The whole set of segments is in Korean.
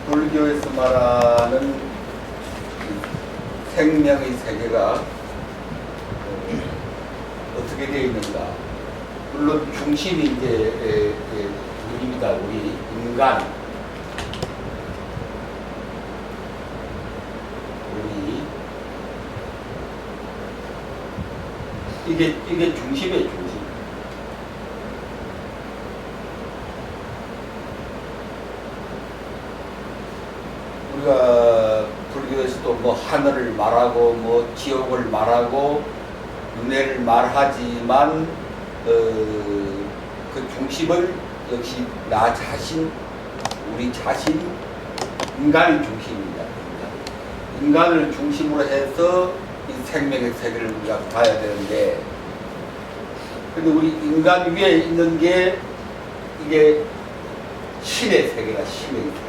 불교에서 말하는 생명의 세계가 어떻게 되어 있는가? 물론 중심이 이제 우리입니다. 우리 인간, 우리 이게 중심이에요. 중심. 우리가 불교에서도 뭐 하늘을 말하고 뭐 지옥을 말하고 윤회를 말하지만 그 중심을 역시 나 자신, 우리 자신, 인간이 중심입니다. 인간을 중심으로 해서 이 생명의 세계를 우리가 봐야 되는데, 근데 우리 인간 위에 있는 게 이게 신의 세계가 신의 세계.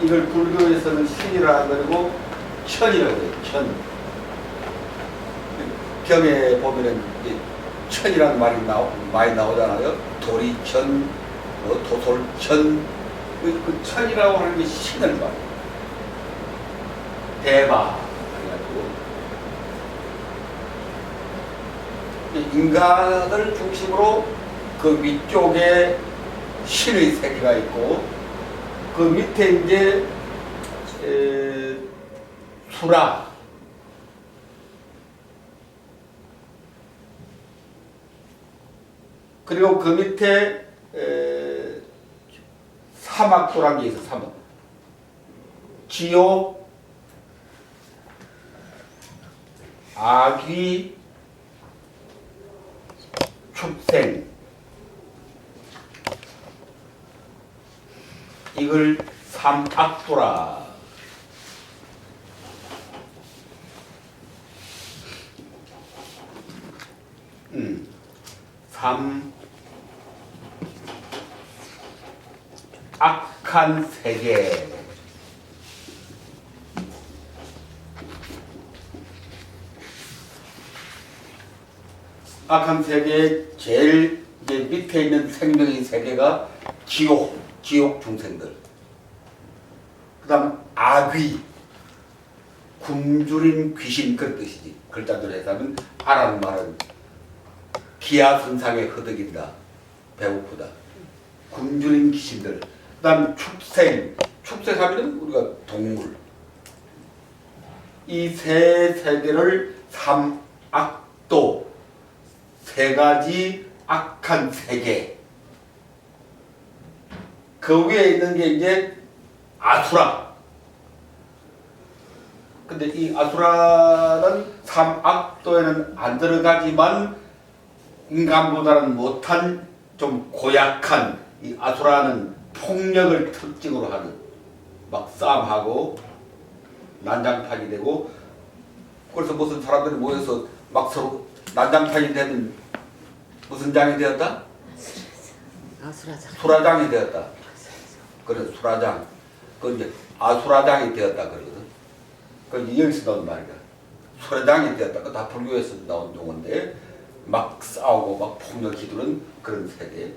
이걸 불교에서는 신이라 그러고 천이라고 해요. 천. 경에 보면은 천이라는 말이 많이 나오잖아요. 도리천, 도솔천. 그 천이라고 하는 게 신을 말해요. 대바. 그래가지고 인간을 중심으로 그 위쪽에 신의 세계가 있고, 그 밑에 이제 수라, 그리고 그 밑에 사막도란 게 있어. 사막, 지옥, 아귀, 축생. 이걸 삼악도라. 악한 세계. 악한 세계 제일 이제 밑에 있는 생명의 세계가 지옥 중생들. 그 다음 아귀, 굶주린 귀신, 그런 뜻이지. 글자대로 해서는 아라는 말은 기하선상에 허덕인다, 배고프다. 굶주린 귀신들. 그 다음 축생하면 우리가 동물. 이 세 세계를 삼악도, 세 가지 악한 세계. 그 위에 있는 게 이제 아수라. 근데 이 아수라는 삼악도에는 안 들어가지만 인간보다는 못한 좀 고약한, 이 아수라는 폭력을 특징으로 하는, 막 싸움하고 난장판이 되고, 그래서 무슨 사람들이 모여서 막 서로 난장판이 되면 무슨 장이 되었다? 수라장이 되었다. 그래, 수라장. 그 이제 아수라장이 되었다 그러거든. 그 여기서 나온 말이야. 수라장이 되었다. 그 다 불교에서 나온 용어인데, 막 싸우고 막 폭력 휘두른 그런 세계.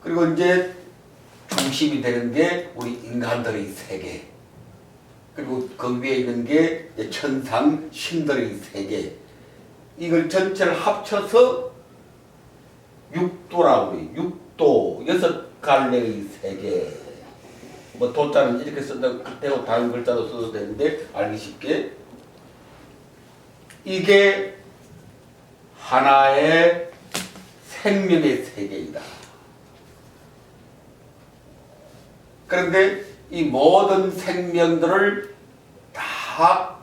그리고 이제 중심이 되는 게 우리 인간들의 세계. 그리고 그 위에 있는 게 천상 신들의 세계. 이걸 전체를 합쳐서 육도라고 해요. 육도, 6갈래의 세계. 뭐 도자는 이렇게 쓴다고 되고 다른 글자로 써도 되는데 알기 쉽게, 이게 하나의 생명의 세계이다. 그런데 이 모든 생명들을 다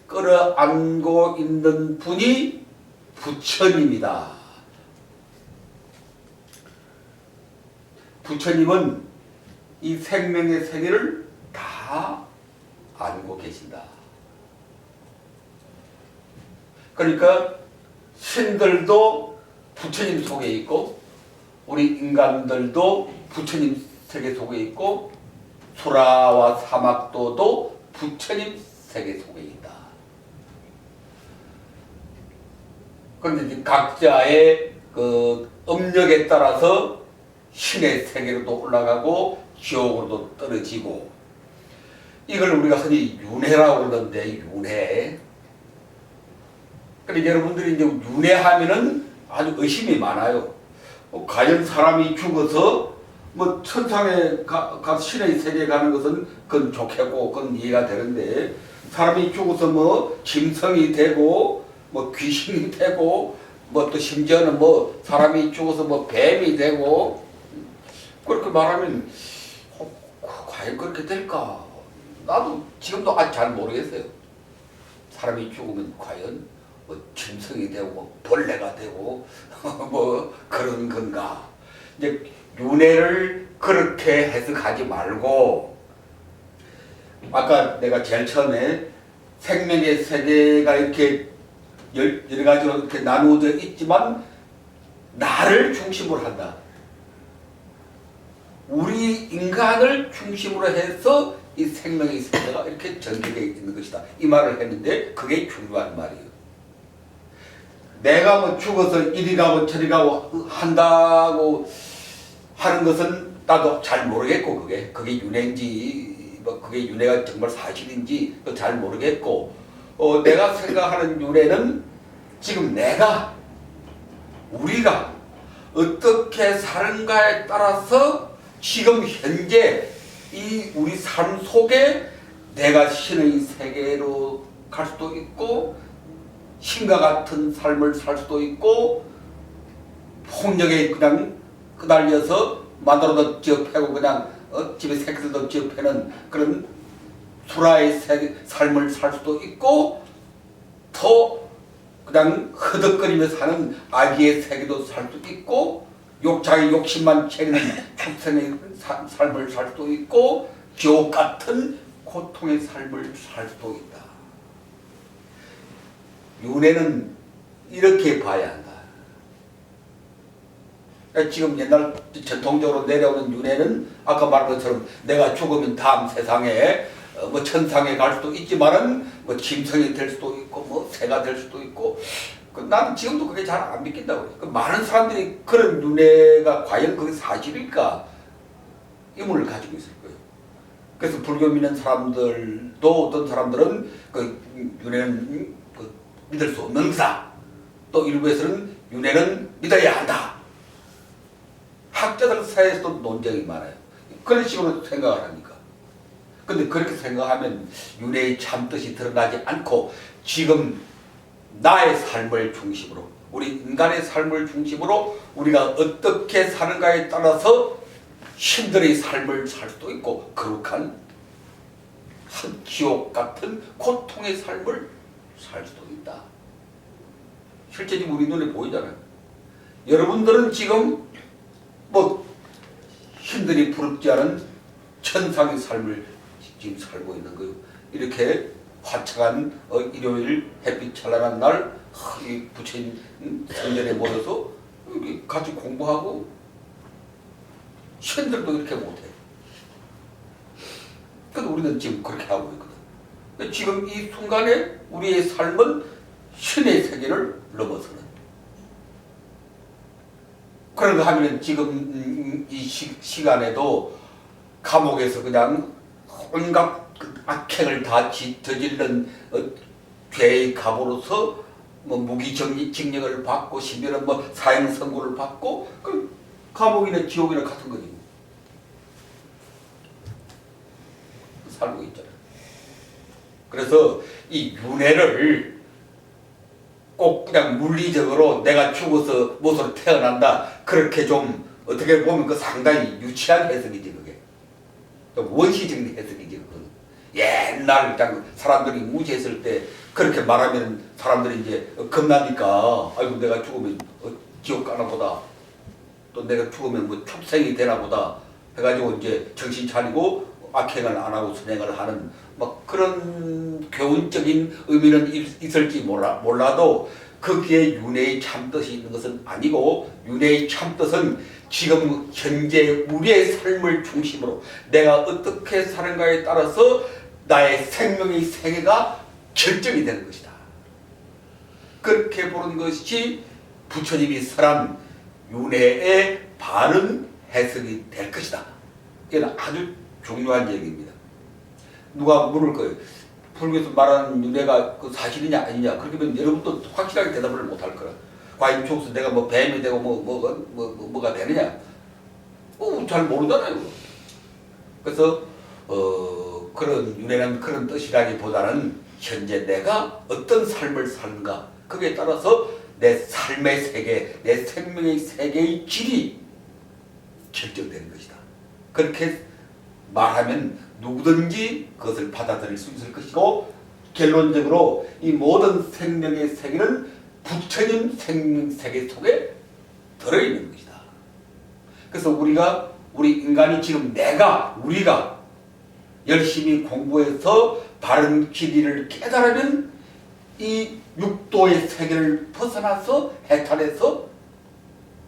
끌어안고 있는 분이 부처님이다. 부처님은 이 생명의 세계를 다 알고 계신다. 그러니까 신들도 부처님 속에 있고 우리 인간들도 부처님 세계 속에 있고 수라와 사막도도 부처님 세계 속에 있다. 그런데 이제 각자의 그 업력에 따라서 신의 세계로도 올라가고 지옥으로도 떨어지고, 이걸 우리가 흔히 윤회라고 그러는데, 윤회. 그런데 여러분들이 이제 윤회하면은 아주 의심이 많아요. 과연 사람이 죽어서 뭐 천상에 가서 신의 세계에 가는 것은 그건 좋겠고 그건 이해가 되는데, 사람이 죽어서 뭐 짐승이 되고 뭐 귀신이 되고 뭐 또 심지어는 뭐 사람이 죽어서 뭐 뱀이 되고, 그렇게 말하면 과연 그렇게 될까? 나도 지금도 아직 잘 모르겠어요. 사람이 죽으면 과연 뭐 짐승이 되고 뭐 벌레가 되고 뭐 그런 건가? 이제 윤회를 그렇게 해석하지 말고, 아까 내가 제일 처음에 생명의 세계가 이렇게 여러 가지로 이렇게 나누어져 있지만 나를 중심으로 한다. 우리 인간을 중심으로 해서 이 생명의 세계가 이렇게 전개되어 있는 것이다. 이 말을 했는데 그게 중요한 말이에요. 내가 뭐 죽어서 이리 가고 저리 가고 한다고 하는 것은 나도 잘 모르겠고, 그게 윤회인지 뭐 그게 윤회가 정말 사실인지 잘 모르겠고, 내가 생각하는 윤회는 지금 우리가 어떻게 사는가에 따라서 지금 현재 이 우리 삶 속에 내가 신의 세계로 갈 수도 있고, 신과 같은 삶을 살 수도 있고, 폭력에 그냥 끄달려서 마누라도 지어패고 그냥 집에 새끼들도 지어패는 그런 수라의 삶을 살 수도 있고, 더 그냥 허덕거리며 사는 아기의 세계도 살 수도 있고, 자기 욕심만 채우는 축생의 삶을 살 수도 있고, 지옥 같은 고통의 삶을 살 수도 있다. 윤회는 이렇게 봐야 한다. 그러니까 지금 옛날 전통적으로 내려오는 윤회는 아까 말한 것처럼 내가 죽으면 다음 세상에 뭐 천상에 갈 수도 있지만은 뭐 짐승이 될 수도 있고 뭐 새가 될 수도 있고, 나는 지금도 그게 잘 안 믿긴다고. 많은 사람들이 그런 윤회가 과연 그게 사실일까 의문을 가지고 있을 거예요. 그래서 불교 믿는 사람들도 어떤 사람들은 그 윤회는 믿을 수 없는 거다. 또 일부에서는 윤회는 믿어야 한다. 학자들 사이에서도 논쟁이 많아요. 그런 식으로 생각을 하니까. 근데 그렇게 생각하면 윤회의 참뜻이 드러나지 않고, 지금 나의 삶을 중심으로, 우리 인간의 삶을 중심으로 우리가 어떻게 사는가에 따라서 신들의 삶을 살 수도 있고, 거룩한 지옥 같은 고통의 삶을 살 수도 있다. 실제 지금 우리 눈에 보이잖아요. 여러분들은 지금 뭐 신들이 부럽지 않은 천상의 삶을 지금 살고 있는 거예요. 이렇게 화창한 일요일 햇빛 찬란한 날 이 부처님 성전에 모여서 같이 공부하고, 신들도 이렇게 못해. 그래도 우리는 지금 그렇게 하고 있거든. 지금 이 순간에 우리의 삶은 신의 세계를 넘어서는. 그런가 하면 지금 이 시간에도 감옥에서 그냥 온갖 악행을 다 저지른 죄의 갑으로서 뭐 무기징역을 받고, 심지어는 뭐 사형 선고를 받고, 그 감옥이나 지옥이나 같은 거지. 살고 있잖아요. 그래서 이 윤회를 꼭 그냥 물리적으로 내가 죽어서 무엇으로 태어난다, 그렇게 좀 어떻게 보면 그 상당히 유치한 해석이지. 그게 원시적인 해석이지. 그건 옛날 사람들이 무지했을 때 그렇게 말하면 사람들이 이제 겁나니까, 아이고 내가 죽으면 지옥 가나 보다, 또 내가 죽으면 뭐 축생이 되나 보다 해가지고 이제 정신 차리고 악행을 안 하고 선행을 하는 막 그런 그런 교훈적인 의미는 있을지 몰라도 거기에 윤회의 참뜻이 있는 것은 아니고, 윤회의 참뜻은 지금 현재 우리의 삶을 중심으로 내가 어떻게 사는가에 따라서 나의 생명의 세계가 결정이 되는 것이다. 그렇게 보는 것이 부처님이 설한 윤회의 바른 해석이 될 것이다. 이건 아주 중요한 얘기입니다. 누가 물을 거예요. 불교에서 말하는 윤회가 그 사실이냐 아니냐. 그렇게 하면 여러분도 확실하게 대답을 못할 거라. 과연 죽어서 내가 뭐 뱀이 되고 뭐가 되느냐. 잘 모르잖아요. 그래서 그런 윤회는 그런 뜻이라기보다는 현재 내가 어떤 삶을 사는가, 거기에 따라서 내 삶의 세계, 내 생명의 세계의 질이 결정되는 것이다. 그렇게 말하면 누구든지 그것을 받아들일 수 있을 것이고, 결론적으로 이 모든 생명의 세계는 부처님 생명 세계 속에 들어있는 것이다. 그래서 우리 인간이 지금 우리가 열심히 공부해서 바른 진리를 깨달으면 이 육도의 세계를 벗어나서 해탈해서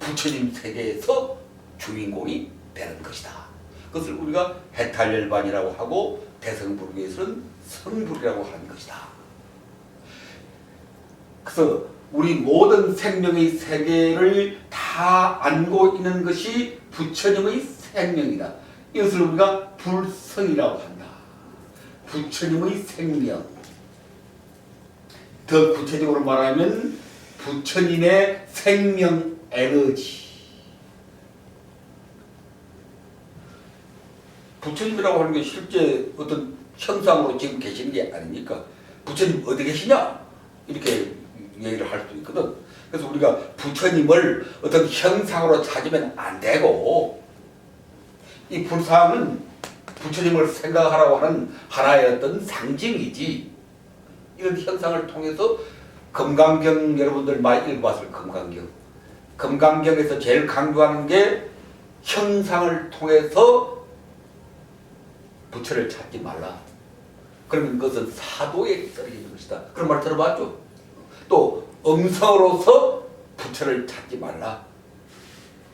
부처님 세계에서 주인공이 되는 것이다. 그것을 우리가 해탈열반이라고 하고, 대승불교에서는 성불이라고 하는 것이다. 그래서 우리 모든 생명의 세계를 다 안고 있는 것이 부처님의 생명이다. 이것을 우리가 불성이라고 한다. 부처님의 생명. 더 구체적으로 말하면 부처님의 생명 에너지. 부처님이라고 하는 게 실제 어떤 형상으로 지금 계시는 게 아니니까 부처님 어디 계시냐? 이렇게 얘기를 할 수 있거든. 그래서 우리가 부처님을 어떤 형상으로 찾으면 안 되고, 이 불상은 부처님을 생각하라고 하는 하나의 어떤 상징이지, 이런 형상을 통해서 금강경 여러분들 많이 읽어봤을 금강경. 금강경에서 제일 강조하는 게 형상을 통해서 부처를 찾지 말라. 그러면 그것은 사도에 떨어지는 것이다. 그런 말 들어봤죠? 또 음성으로서 부처를 찾지 말라.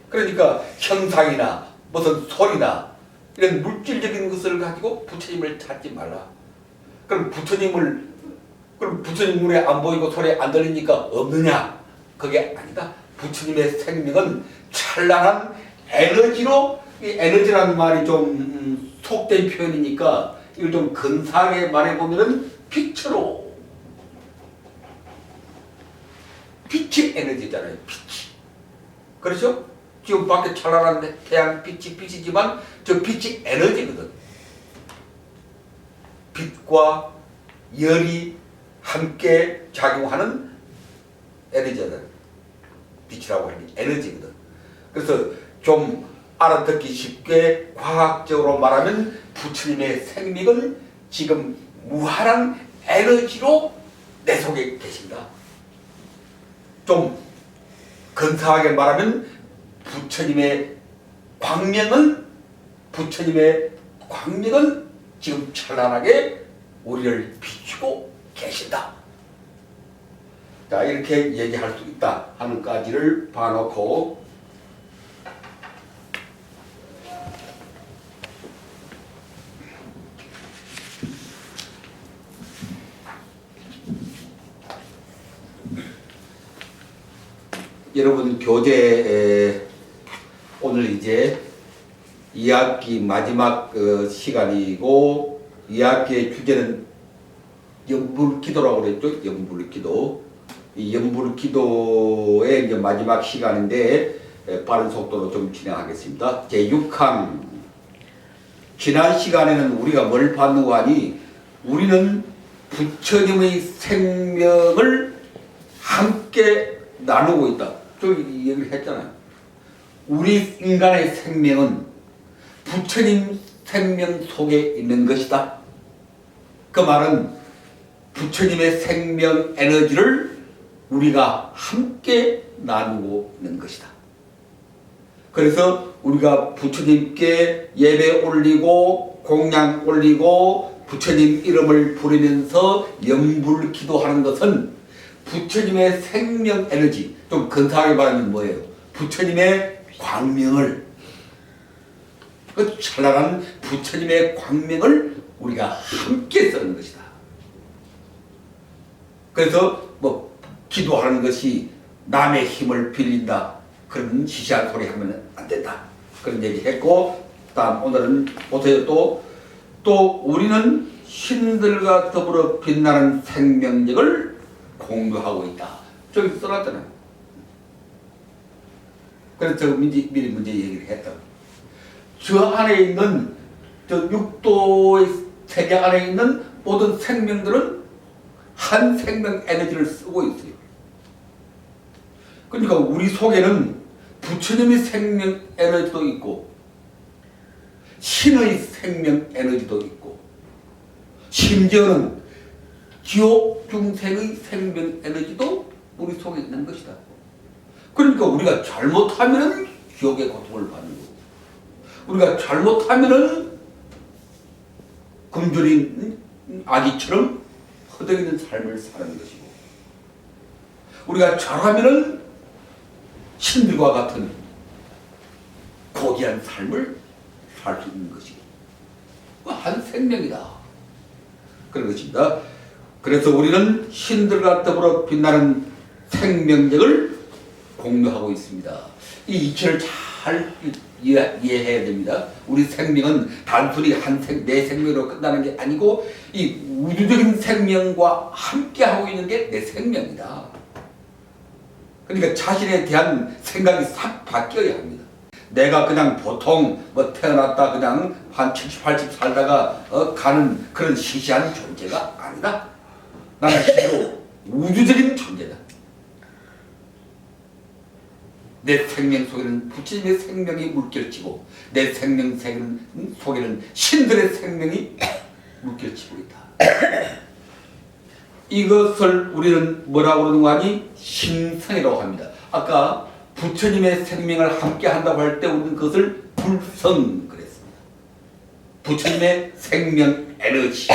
그러니까 형상이나 무슨 소리나 이런 물질적인 것을 가지고 부처님을 찾지 말라. 그럼 부처님 눈에 안 보이고 소리에 안 들리니까 없느냐? 그게 아니다. 부처님의 생명은 찬란한 에너지로, 이 에너지라는 말이 좀 속된 표현이니까 이걸 좀 근사하게 말해보면은 빛으로, 빛이 에너지잖아요. 빛이. 그렇죠? 지금 밖에 찬란한 태양 빛이지만 저 빛이 에너지거든. 빛과 열이 함께 작용하는 에너지거든. 빛이라고 하는 게 에너지거든. 그래서 좀 알아듣기 쉽게 과학적으로 말하면 부처님의 생명은 지금 무한한 에너지로 내 속에 계신다. 좀 근사하게 말하면 부처님의 광명은 지금 찬란하게 우리를 비추고 계신다. 자, 이렇게 얘기할 수 있다 하는 까지를 봐놓고, 여러분 교재에 오늘 이제 2학기 마지막 시간이고, 2학기의 주제는 연불기도라고 그랬죠. 연불기도. 이 연불기도의 이제 마지막 시간인데 빠른 속도로 좀 진행하겠습니다. 제6항. 지난 시간에는 우리가 뭘 봤는고 하니, 우리는 부처님의 생명을 함께 나누고 있다. 저 얘기를 했잖아요. 우리 인간의 생명은 부처님 생명 속에 있는 것이다. 그 말은 부처님의 생명 에너지를 우리가 함께 나누고 있는 것이다. 그래서 우리가 부처님께 예배 올리고 공양 올리고 부처님 이름을 부르면서 영불 기도하는 것은 부처님의 생명 에너지, 좀 근사하게 말하면 뭐예요? 부처님의 광명을, 그 찬란한 부처님의 광명을 우리가 함께 쓰는 것이다. 그래서 뭐 기도하는 것이 남의 힘을 빌린다, 그런 시시한 소리 하면 안 된다, 그런 얘기 했고, 다음 오늘은 보세요. 또 우리는 신들과 더불어 빛나는 생명력을 공유하고 있다. 저기 써놨잖아요. 그래서 저 미리 문제 얘기를 했다고. 저 안에 있는, 저 육도의 세계 안에 있는 모든 생명들은 한 생명 에너지를 쓰고 있어요. 그러니까 우리 속에는 부처님의 생명 에너지도 있고, 신의 생명 에너지도 있고, 심지어는 지옥 중생의 생명 에너지도 우리 속에 있는 것이다. 그러니까 우리가 잘못하면은 지옥의 고통을 받는 거고, 우리가 잘못하면은 굶주린 아기처럼 허덕이는 삶을 사는 것이고, 우리가 잘하면은 신들과 같은 고귀한 삶을 살 수 있는 것이고, 한 생명이다, 그런 것입니다. 그래서 우리는 신들과 더불어 빛나는 생명력을 공유하고 있습니다. 이 이치를 잘 이해해야 됩니다. 우리 생명은 단순히 내 생명으로 끝나는 게 아니고, 이 우주적인 생명과 함께하고 있는 게 내 생명이다. 그러니까 자신에 대한 생각이 싹 바뀌어야 합니다. 내가 그냥 보통 뭐 태어났다 그냥 한 70, 80 살다가 가는 그런 시시한 존재가 아니다. 나는 실제로 우주적인 존재다. 내 생명 속에는 부처님의 생명이 물결치고, 내 생명 속에는 신들의 생명이 물결치고 있다. 이것을 우리는 뭐라고 그러는 거 아니? 신성이라고 합니다. 아까 부처님의 생명을 함께 한다고 할 때 우리는 그것을 불성 그랬습니다. 부처님의 생명 에너지,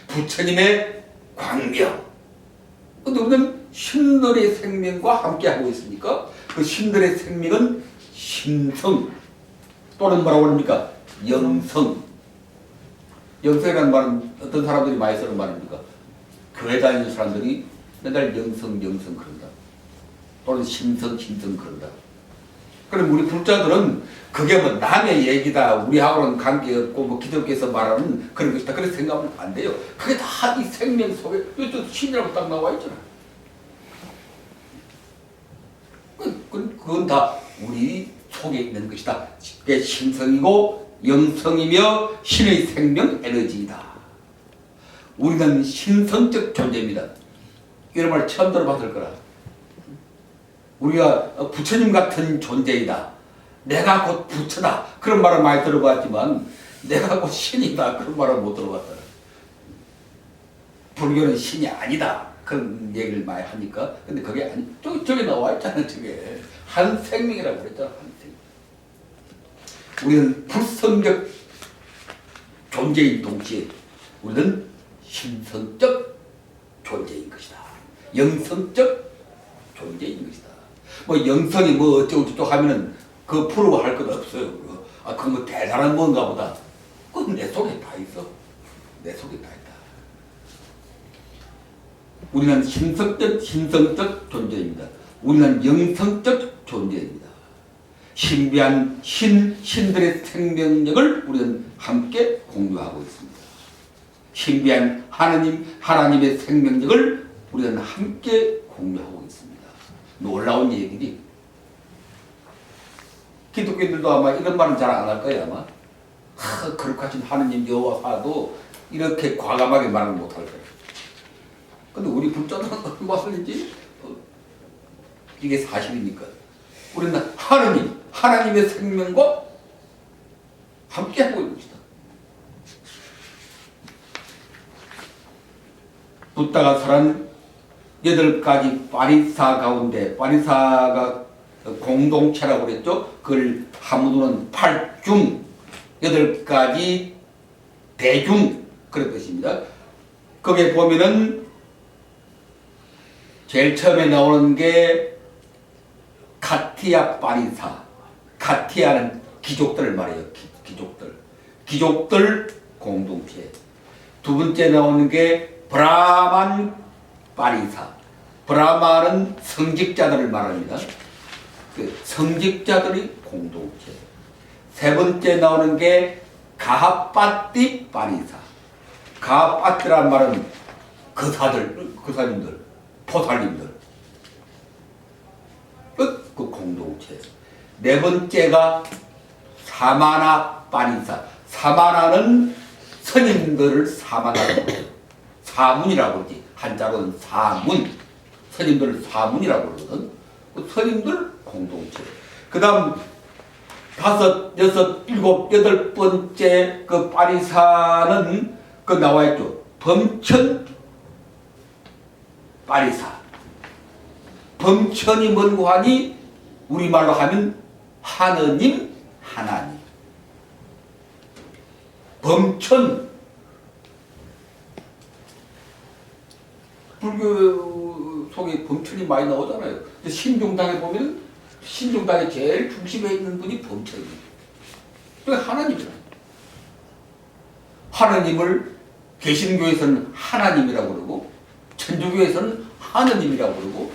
부처님의 광명. 근데 우리는 신들의 생명과 함께 하고 있으니까 그 신들의 생명은 신성, 또는 뭐라고 합니까? 영성. 영성이라는 말은 어떤 사람들이 많이 쓰는 말입니까? 교회 다니는 사람들이 맨날 영성 그런다, 또는 신성 그런다. 그럼 우리 불자들은 그게 뭐 남의 얘기다, 우리하고는 관계없고 뭐 기독교에서 말하는 그런 것이다, 그렇게 생각하면 안 돼요. 그게 다 이 생명 속에 이쪽 신이라고 딱 나와 있잖아. 그건 다 우리 속에 있는 것이다. 그게 신성이고 영성이며 신의 생명 에너지이다. 우리는 신성적 존재입니다. 이런 말 처음 들어봤을 거라. 우리가 부처님 같은 존재이다, 내가 곧 부처다, 그런 말을 많이 들어봤지만 내가 곧 신이다, 그런 말을 못 들어봤다. 불교는 신이 아니다, 그런 얘기를 많이 하니까. 근데 그게 아니, 저기 나와 있잖아. 저게 한 생명이라고 그랬잖아. 한 생명. 우리는 불성적 존재인 동시에 우리는 신성적 존재인 것이다. 영성적 존재인 것이다. 뭐 영성이 뭐 어쩌고 하면은 그 부러워할 것 없어요. 그건 뭐 대단한 뭔가 보다. 그건 내 속에 다 있어. 내 속에 다 있다. 우리는 신성적 존재입니다. 우리는 영성적 존재입니다. 신비한 신들의 생명력을 우리는 함께 공유하고 있습니다. 신비한 하나님의 생명력을 우리는 함께 공유하고 있습니다. 놀라운 얘기니, 기독교인들도 아마 이런 말은 잘 안 할 거예요. 아마 거룩하신 하느님 여호와도 이렇게 과감하게 말을 못 할 거예요. 근데 우리 불자들은 어떤 말인지 이게 사실이니까 우리는 하나님의 생명과 함께 하고 있는 것이다. 붓다가 설한 8가지 파리사 가운데, 파리사가 공동체라고 그랬죠. 그걸 한문으로는 8중, 8가지 대중, 그런 뜻입니다. 거기에 보면은 제일 처음에 나오는 게 가티아 파리사. 가티아는 귀족들을 말해요. 귀족들 공동체. 두 번째 나오는 게 브라만 파리사. 브라만은 성직자들을 말합니다. 그 성직자들의 공동체. 세 번째 나오는 게 가하파티 파리사. 가하파티란 말은 거사님들, 포살님들. 그 공동체. 네 번째가 사마나 파리사. 사마나는 스님들을 사마나라고 그러죠. 사문이라고 그러지. 한자로는 사문. 스님들을 사문이라고 그러거든. 그 스님들 공동체. 그 다음 다섯, 여섯, 일곱, 여덟 번째 그 파리사는 그 나와있죠. 범천 파리사. 범천이 뭔고 하니 우리말로 하면 하느님, 하나님. 범천. 불교 속에 범천이 많이 나오잖아요. 신종당에 보면 신종당의 제일 중심에 있는 분이 범천이에요. 그 하나님이잖아요. 하나님을 개신교에서는 하나님이라고 그러고 천주교에서는 하느님이라고 그러고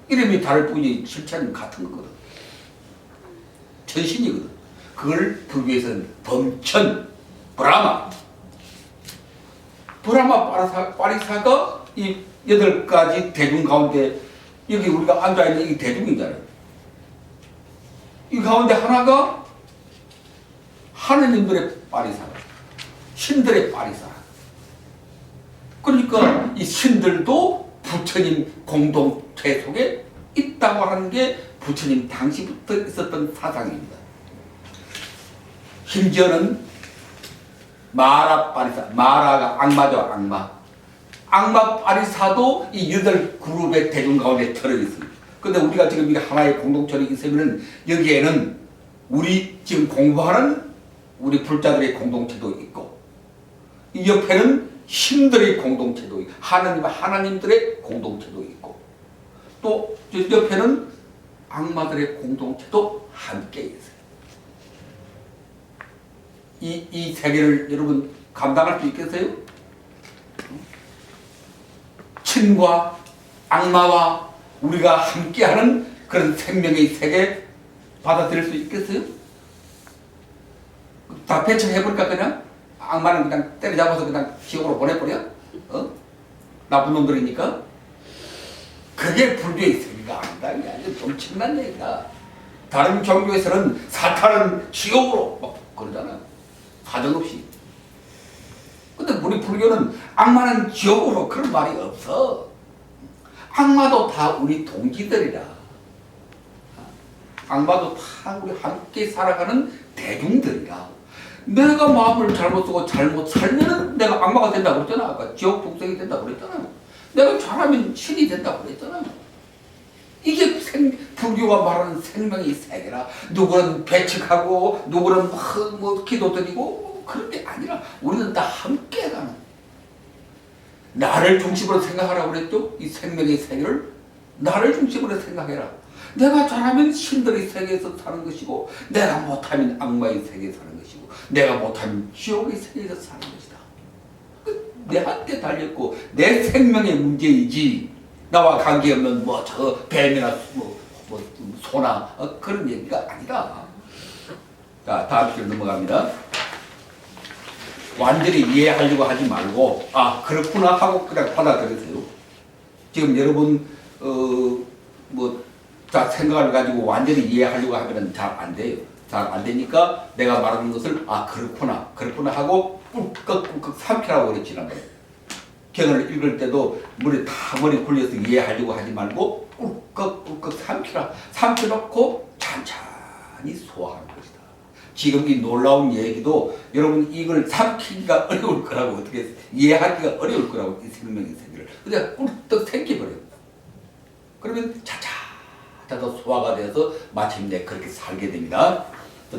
이름이 다를 뿐이 실체는 같은 거거든. 천신이거든. 그걸 불교에서는 범천, 브라마. 브라마 파리사가 이 8가지 대중 가운데 여기 우리가 앉아있는 이 대중이잖아요. 이 가운데 하나가 하느님들의 파리사라. 신들의 파리사라. 그러니까 이 신들도 부처님 공동체 속에 있다고 하는 게 부처님 당시부터 있었던 사상입니다. 심지어는 마라 파리사, 마라가 악마죠, 악마. 악마 파리사도 이 8그룹의 대중 가운데 들어있습니다. 근데 우리가 지금 이게 하나의 공동체로 있으면 여기에는 우리 지금 공부하는 우리 불자들의 공동체도 있고 이 옆에는 신들의 공동체도 있고 하나님들의 공동체도 있고 또 옆에는 악마들의 공동체도 함께 있어요. 이 세계를 여러분 감당할 수 있겠어요? 신과 악마와 우리가 함께하는 그런 생명의 세계 받아들일 수 있겠어요? 다 배척해버릴까 그냥? 악마는 그냥 때려잡아서 그냥 지옥으로 보내버려? 나쁜 놈들이니까? 그게 불교의 세계가 아니다. 이게 아주 엄청난 얘기다. 다른 종교에서는 사탄은 지옥으로 막 그러잖아. 사정없이. 근데 우리 불교는 악마는 지옥으로 그런 말이 없어. 악마도 다 우리 동지들이라. 악마도 다 우리 함께 살아가는 대중들이라. 내가 마음을 잘못 쓰고 잘못 살면은 내가 악마가 된다고 그랬잖아. 아까 지옥 독생이 된다고 그랬잖아. 내가 잘하면 신이 된다고 그랬잖아. 이게 불교가 말하는 생명의 세계라. 누구는 배척하고 누구는 뭐 기도드리고 그런 게 아니라 우리는 다 함께 가는. 나를 중심으로 생각하라고 그랬죠. 이 생명의 세계를 나를 중심으로 생각해라. 내가 잘하면 신들의 세계에서 사는 것이고 내가 못하면 악마의 세계에서 사는 것이고 내가 못하면 지옥의 세계에서 사는 것이다. 내한테 달렸고 내 생명의 문제이지 나와 관계없는 뭐 저 뱀이나 뭐 소나 그런 얘기가 아니다. 자, 다음 줄 넘어갑니다. 완전히 이해하려고 하지 말고 아 그렇구나 하고 그냥 받아들이세요. 지금 여러분 자 생각을 가지고 완전히 이해하려고 하면 잘 안 돼요. 잘 안 되니까 내가 말하는 것을 아 그렇구나 하고 꿀꺽꿀꺽 삼키라고 그랬지. 경을 읽을 때도 머리 굴려서 이해하려고 하지 말고 꿀꺽꿀꺽 삼켜놓고 천천히 소화하는 것이다. 지금 이 놀라운 얘기도 여러분 이걸 삼키기가 어려울 거라고 어떻게 이해하기가 어려울 거라고 이 생명의 세계를 그냥 꿀떡 생겨버려요. 그러면 차차차차 소화가 돼서 마침내 그렇게 살게 됩니다.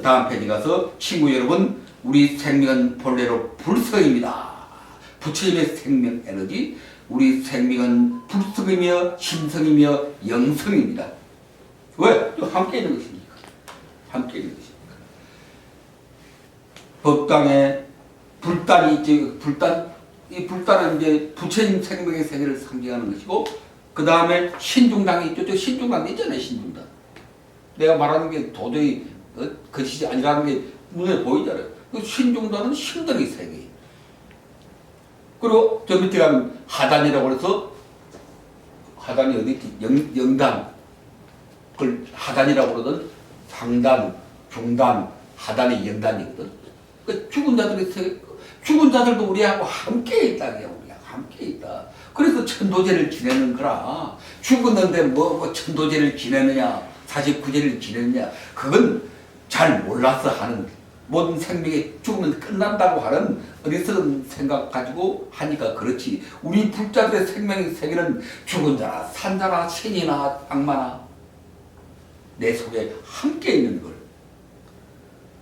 다음 페이지 가서 친구 여러분 우리 생명은 본래로 불서입니다. 부처님의 생명 에너지, 우리 생명은 불성이며 심성이며 영성입니다. 왜? 함께 있는 것이니까. 함께 있는 것이니까. 법당에 불단이 있지. 이 불단은 이제 부처님 생명의 세계를 상징하는 것이고, 그 다음에 신중당이 있죠. 저 신중당 있잖아요. 신중당. 내가 말하는 게 도저히 거짓이 아니라는 게 눈에 보이잖아요. 그 신중당은 신들의 세계. 그리고 저 밑에 가면 하단이라고 해서, 하단이 어디 있지? 영단. 그걸 하단이라고 그러든, 상단, 중단, 하단이 영단이거든. 그 죽은 자들의 세계, 죽은 자들도 우리하고 함께 있다. 우리하고 함께 있다. 그래서 천도제를 지내는 거라. 죽었는데 뭐 천도제를 지내느냐, 49제를 지내느냐, 그건 잘 몰라서 하는, 모든 생명이 죽으면 끝난다고 하는 어리석은 생각 가지고 하니까 그렇지. 우리 불자들의 생명의 세계는 죽은 자나 산 자나 신이나 악마나 내 속에 함께 있는 걸.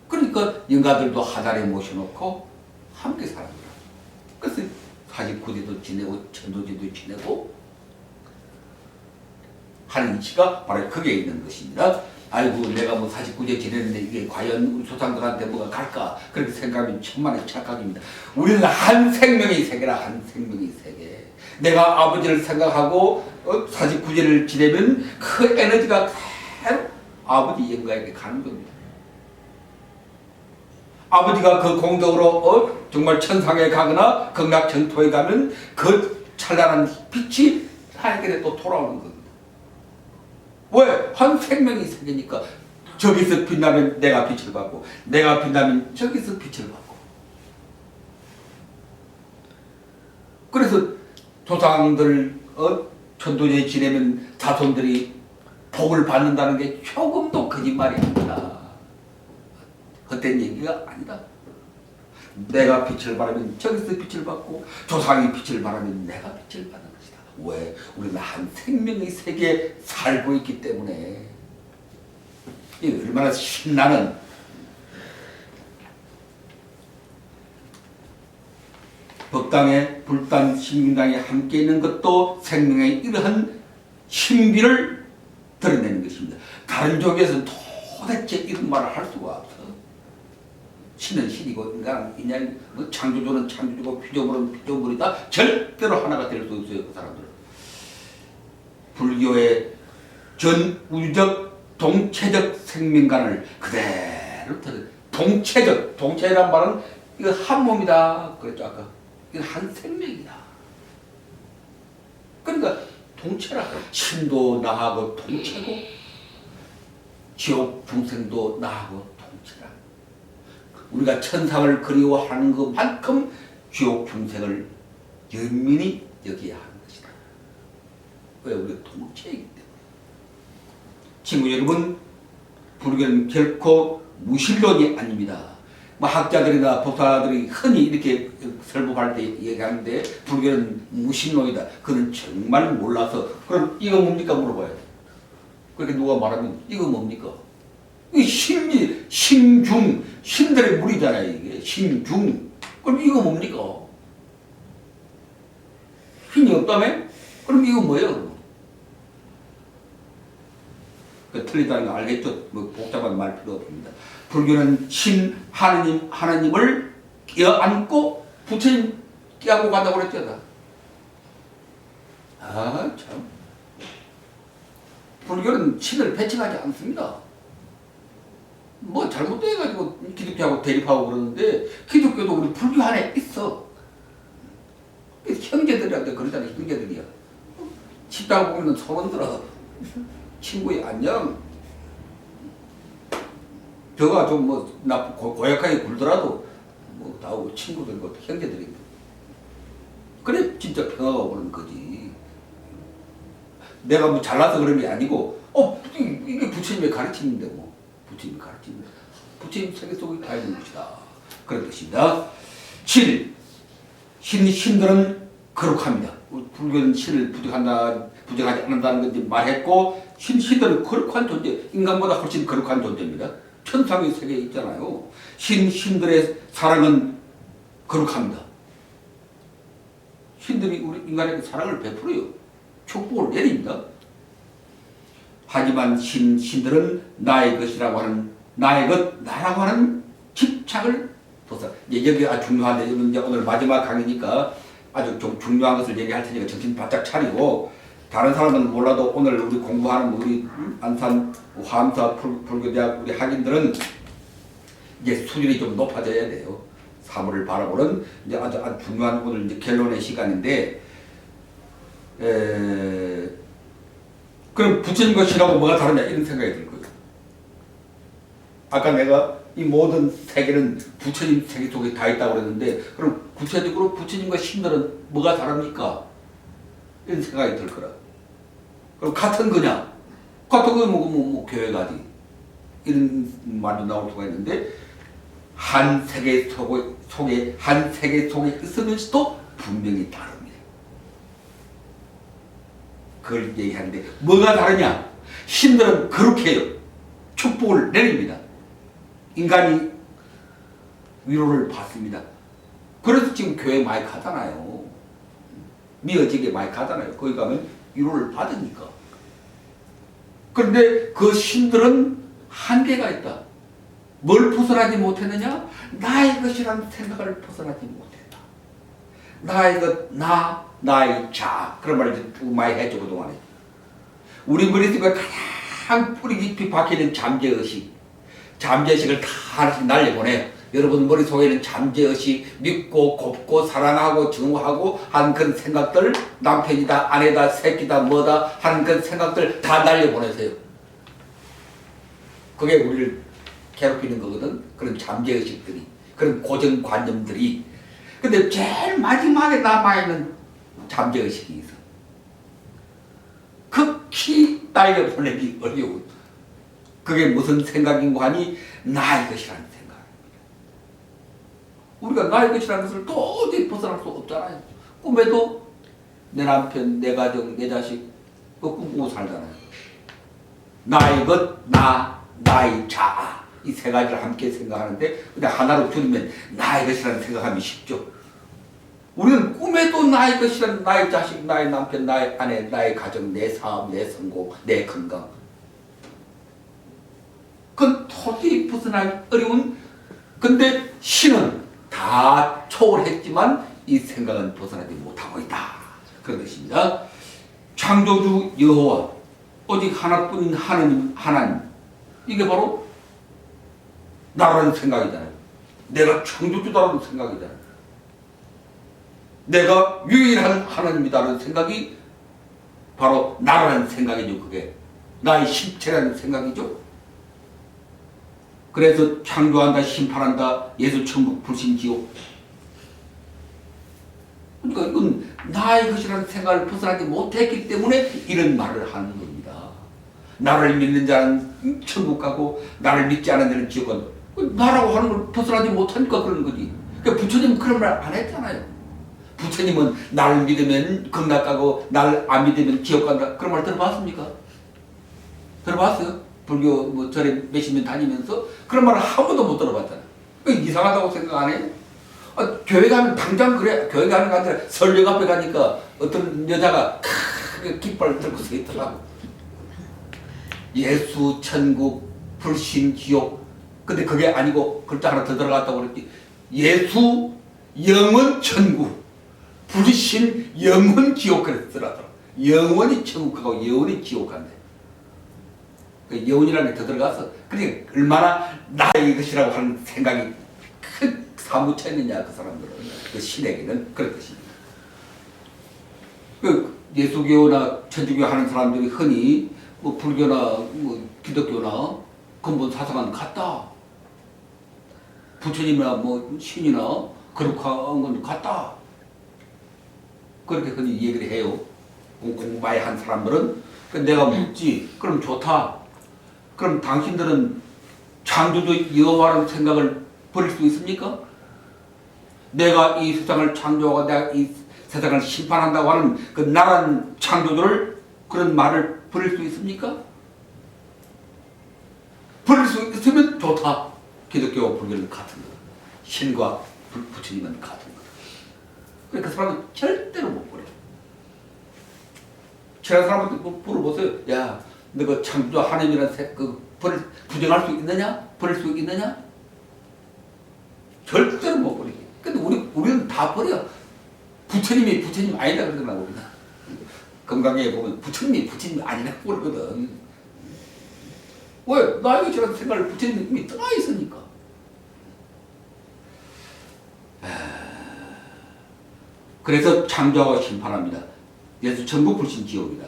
그러니까 영가들도 하단에 모셔놓고 함께 사는 거야. 그래서 49제도 지내고 천도제도 지내고 하는 이치가 바로 거기에 있는 것입니다. 아이고 내가 뭐 49제 지냈는데 이게 과연 우리 조상들한테 뭐가 갈까? 그렇게 생각하면 천만의 착각입니다. 우리는 한 생명의 세계라. 한 생명의 세계. 내가 아버지를 생각하고 49제를 지내면 그 에너지가 그대로 아버지 영가에게 가는 겁니다. 아버지가 그 공덕으로 정말 천상에 가거나 극락천토에 가면 그 찬란한 빛이 하나님께 또 돌아오는 겁니다. 왜? 한 생명이 세계니까. 저기서 빛나면 내가 빛을 받고, 내가 빛나면 저기서 빛을 받고. 그래서 조상들 천도제 지내면 자손들이 복을 받는다는 게 조금도 거짓말이 아니다. 헛된 얘기가 아니다. 내가 빛을 바라면 저기서 빛을 받고, 조상이 빛을 바라면 내가 빛을 받는 것이다. 왜? 우리는 한 생명의 세계에 살고 있기 때문에. 이게 얼마나 신나는. 법당에 불단 신중당이 함께 있는 것도 생명의 이러한 신비를 드러내는 것입니다. 다른 종교에서는 도대체 이런 말을 할 수가 없어. 신은 신이고 인간은 인간, 뭐 창조주는 창조주고 피조물은 피조물이다. 절대로 하나가 될 수 없어요. 그 사람들은. 불교의 전우적 동체적 생명관을 그대로 동체적, 동체란 말은 이거 한 몸이다 그랬죠 아까. 이건 한 생명이다. 그러니까 동체라. 신도 나하고 동체고, 지옥 중생도 나하고 동체라. 우리가 천상을 그리워하는 것만큼 지옥 중생을 연민히 여기야 하는 것이다. 왜? 우리가 동체이기 때문에. 친구 여러분, 불교는 결코 무신론이 아닙니다. 뭐 학자들이나 법사들이 흔히 이렇게 설법할 때 얘기하는데 불교는 무신론이다. 그는 정말 몰라서. 그럼 이거 뭡니까 물어봐야 돼. 그렇게 누가 말하면 이거 뭡니까? 이 신지, 신중, 신들의 물이잖아요 이게. 신중. 그럼 이거 뭡니까? 신이 없다며? 그럼 이거 뭐예요? 틀리다는 거 알겠죠? 뭐 복잡한 말 필요 없습니다. 불교는 신 하나님을 껴안고 부처님 껴안고 간다고 그랬잖아. 아 참. 불교는 신을 배척하지 않습니다. 뭐 잘못돼가지고 기독교하고 대립하고 그러는데 기독교도 우리 불교 안에 있어. 형제들한테 그러잖아. 형제들이야. 집당 보면 소문 들어. 친구의 안녕. 저가 좀 뭐 고약하게 굴더라도 뭐 다 친구들이고 형제들입니다. 그래 진짜 평화가 오는 거지. 내가 뭐 잘나서 그런 게 아니고 이게 부처님의 가르침인데 뭐 부처님의 가르침. 부처님 세계 속에 다 있는 것이다. 그런 것입니다. 7. 신들은 거룩합니다. 불교는 신을 부정하지 않는다는 건지 말했고, 신들은 거룩한 존재, 인간보다 훨씬 거룩한 존재입니다. 천상의 세계에 있잖아요. 신들의 사랑은 거룩합니다. 신들이 우리 인간에게 사랑을 베풀어요. 축복을 내립니다. 하지만 신들은 나의 것이라고 하는, 나의 것, 나라고 하는 집착을 벗어. 이제 여기 아주 중요한데, 이제 오늘 마지막 강의니까 아주 좀 중요한 것을 얘기할 테니까 정신 바짝 차리고, 다른 사람은 몰라도 오늘 우리 공부하는 우리 안산 화엄사 불교대학 우리 학인들은 이제 수준이 좀 높아져야 돼요. 사물을 바라보는 이제 아주 중요한 오늘 이제 결론의 시간인데, 그럼 부처님과 신하고 뭐가 다르냐 이런 생각이 들 거예요. 아까 내가 이 모든 세계는 부처님 세계 속에 다 있다고 그랬는데, 그럼 구체적으로 부처님과 신들은 뭐가 다릅니까? 이런 생각이 들 거라. 그럼 같은 거냐? 같은 거 뭐 교회가지. 이런 말도 나올 수가 있는데, 한 세계 속에 한 세계 속에 있으면서도 분명히 다릅니다. 그걸 얘기하는데 뭐가 다르냐? 신들은 그렇게 해요. 축복을 내립니다. 인간이 위로를 받습니다. 그래서 지금 교회 많이 가잖아요. 미어지게 많이 가잖아요. 거기 가면 위로를 받으니까. 그런데 그 신들은 한계가 있다. 뭘 벗어나지 못했느냐? 나의 것이라는 생각을 벗어나지 못했다. 나의 것, 나의 자. 그런 말을 쭉 많이 해줘, 그동안에. 우리 머릿속에 가장 뿌리 깊이 박혀있는 잠재의식. 잠재의식을 다 하나씩 날려보내요. 여러분 머릿속에는 잠재의식, 믿고 곱고 사랑하고 증오하고 하는 그런 생각들, 남편이다, 아내다, 새끼다, 뭐다 하는 그런 생각들 다 날려보내세요. 그게 우리를 괴롭히는 거거든. 그런 잠재의식들이, 그런 고정관념들이. 근데 제일 마지막에 남아있는 잠재의식이 있어. 극히 날려보내기 어려운. 그게 무슨 생각인고 하니 나의 것이라는 생각. 우리가 나의 것이라는 것을 도저히 벗어날 수 없잖아요. 꿈에도 내 남편, 내 가정, 내 자식 그 꿈꾸고 살잖아요. 나의 것, 나의 자. 이 세 가지를 함께 생각하는데, 근데 하나로 줄이면 나의 것이라는 생각하면 쉽죠. 우리는 꿈에도 나의 것이라는, 나의 자식, 나의 남편, 나의 아내, 나의 가정, 내 사업, 내 성공, 내 건강. 그건 도저히 벗어나기 어려운. 근데 신은 다 초월했지만 이 생각은 벗어나지 못하고 있다. 그런 뜻입니다. 창조주 여호와, 오직 하나뿐인 하나님. 이게 바로 나라는 생각이잖아요. 내가 창조주다라는 생각이잖아요. 내가 유일한 하나님이다라는 생각이 바로 나라는 생각이죠. 그게 나의 실체라는 생각이죠. 그래서 창조한다, 심판한다, 예수, 천국, 불신, 지옥. 그러니까 이건 나의 것이라는 생각을 벗어나지 못했기 때문에 이런 말을 하는 겁니다. 나를 믿는 자는 천국 가고 나를 믿지 않은 자는 지옥 간다. 나라고 하는 걸 벗어나지 못하니까 그런 거지. 그러니까 부처님은 그런 말 안 했잖아요. 부처님은 나를 믿으면 극락 가고 나를 안 믿으면 지옥 간다. 그런 말 들어봤습니까? 들어봤어요? 불교 뭐 절에 몇십 년 다니면서 그런 말을 한 번도 못 들어봤잖아요. 이상하다고 생각 안 해요? 교회 가면 당장 그래. 교회 가는 거 아니라 설령 앞에 가니까 어떤 여자가 크게 깃발 들고 서 있더라고. 예수, 천국, 불신, 지옥. 근데 그게 아니고 글자 하나 더 들어갔다고 그랬지. 예수, 영원, 천국. 불신, 영원, 지옥. 그랬더라고. 영원히 천국 가고 영원히 지옥 간대. 그 영혼이라는 게 더 들어가서, 그러니까 얼마나 나의 것이라고 하는 생각이 큰 사무쳐 있느냐, 그 사람들은. 그 신에게는 그런 뜻입니다. 그 예수교나 천주교 하는 사람들이 흔히 뭐 불교나 뭐 기독교나 근본 사상은 같다. 부처님이나 뭐 신이나 그렇게 한 건 같다. 그렇게 흔히 얘기를 해요. 공부 많이 한 사람들은. 내가 묻지. 그럼 좋다. 그럼 당신들은 창조주 여호와라는 생각을 버릴 수 있습니까? 내가 이 세상을 창조하고 내가 이 세상을 심판한다고 하는 그 나라는 창조주를, 그런 말을 버릴 수 있습니까? 버릴 수 있으면 좋다. 기독교와 불교는 같은 거다. 신과 부처님은 같은 거다. 그러니까 그 사람은 절대로 못 버려. 친한 사람한테 물어보세요. 야, 너 그 창조 하나님이라는 부정할 수 있느냐? 버릴 수 있느냐? 절대로 못 버리게. 근데 우리는 다 버려. 부처님이 부처님 아니다 그러잖아, 우리는. 건강에 보면 부처님이 아니라고 그러거든. 왜? 나에게 저런 생각을 부처님이 이미 떠나 있으니까. 그래서 창조하고 심판합니다. 예수 천국 불신 지옥이다.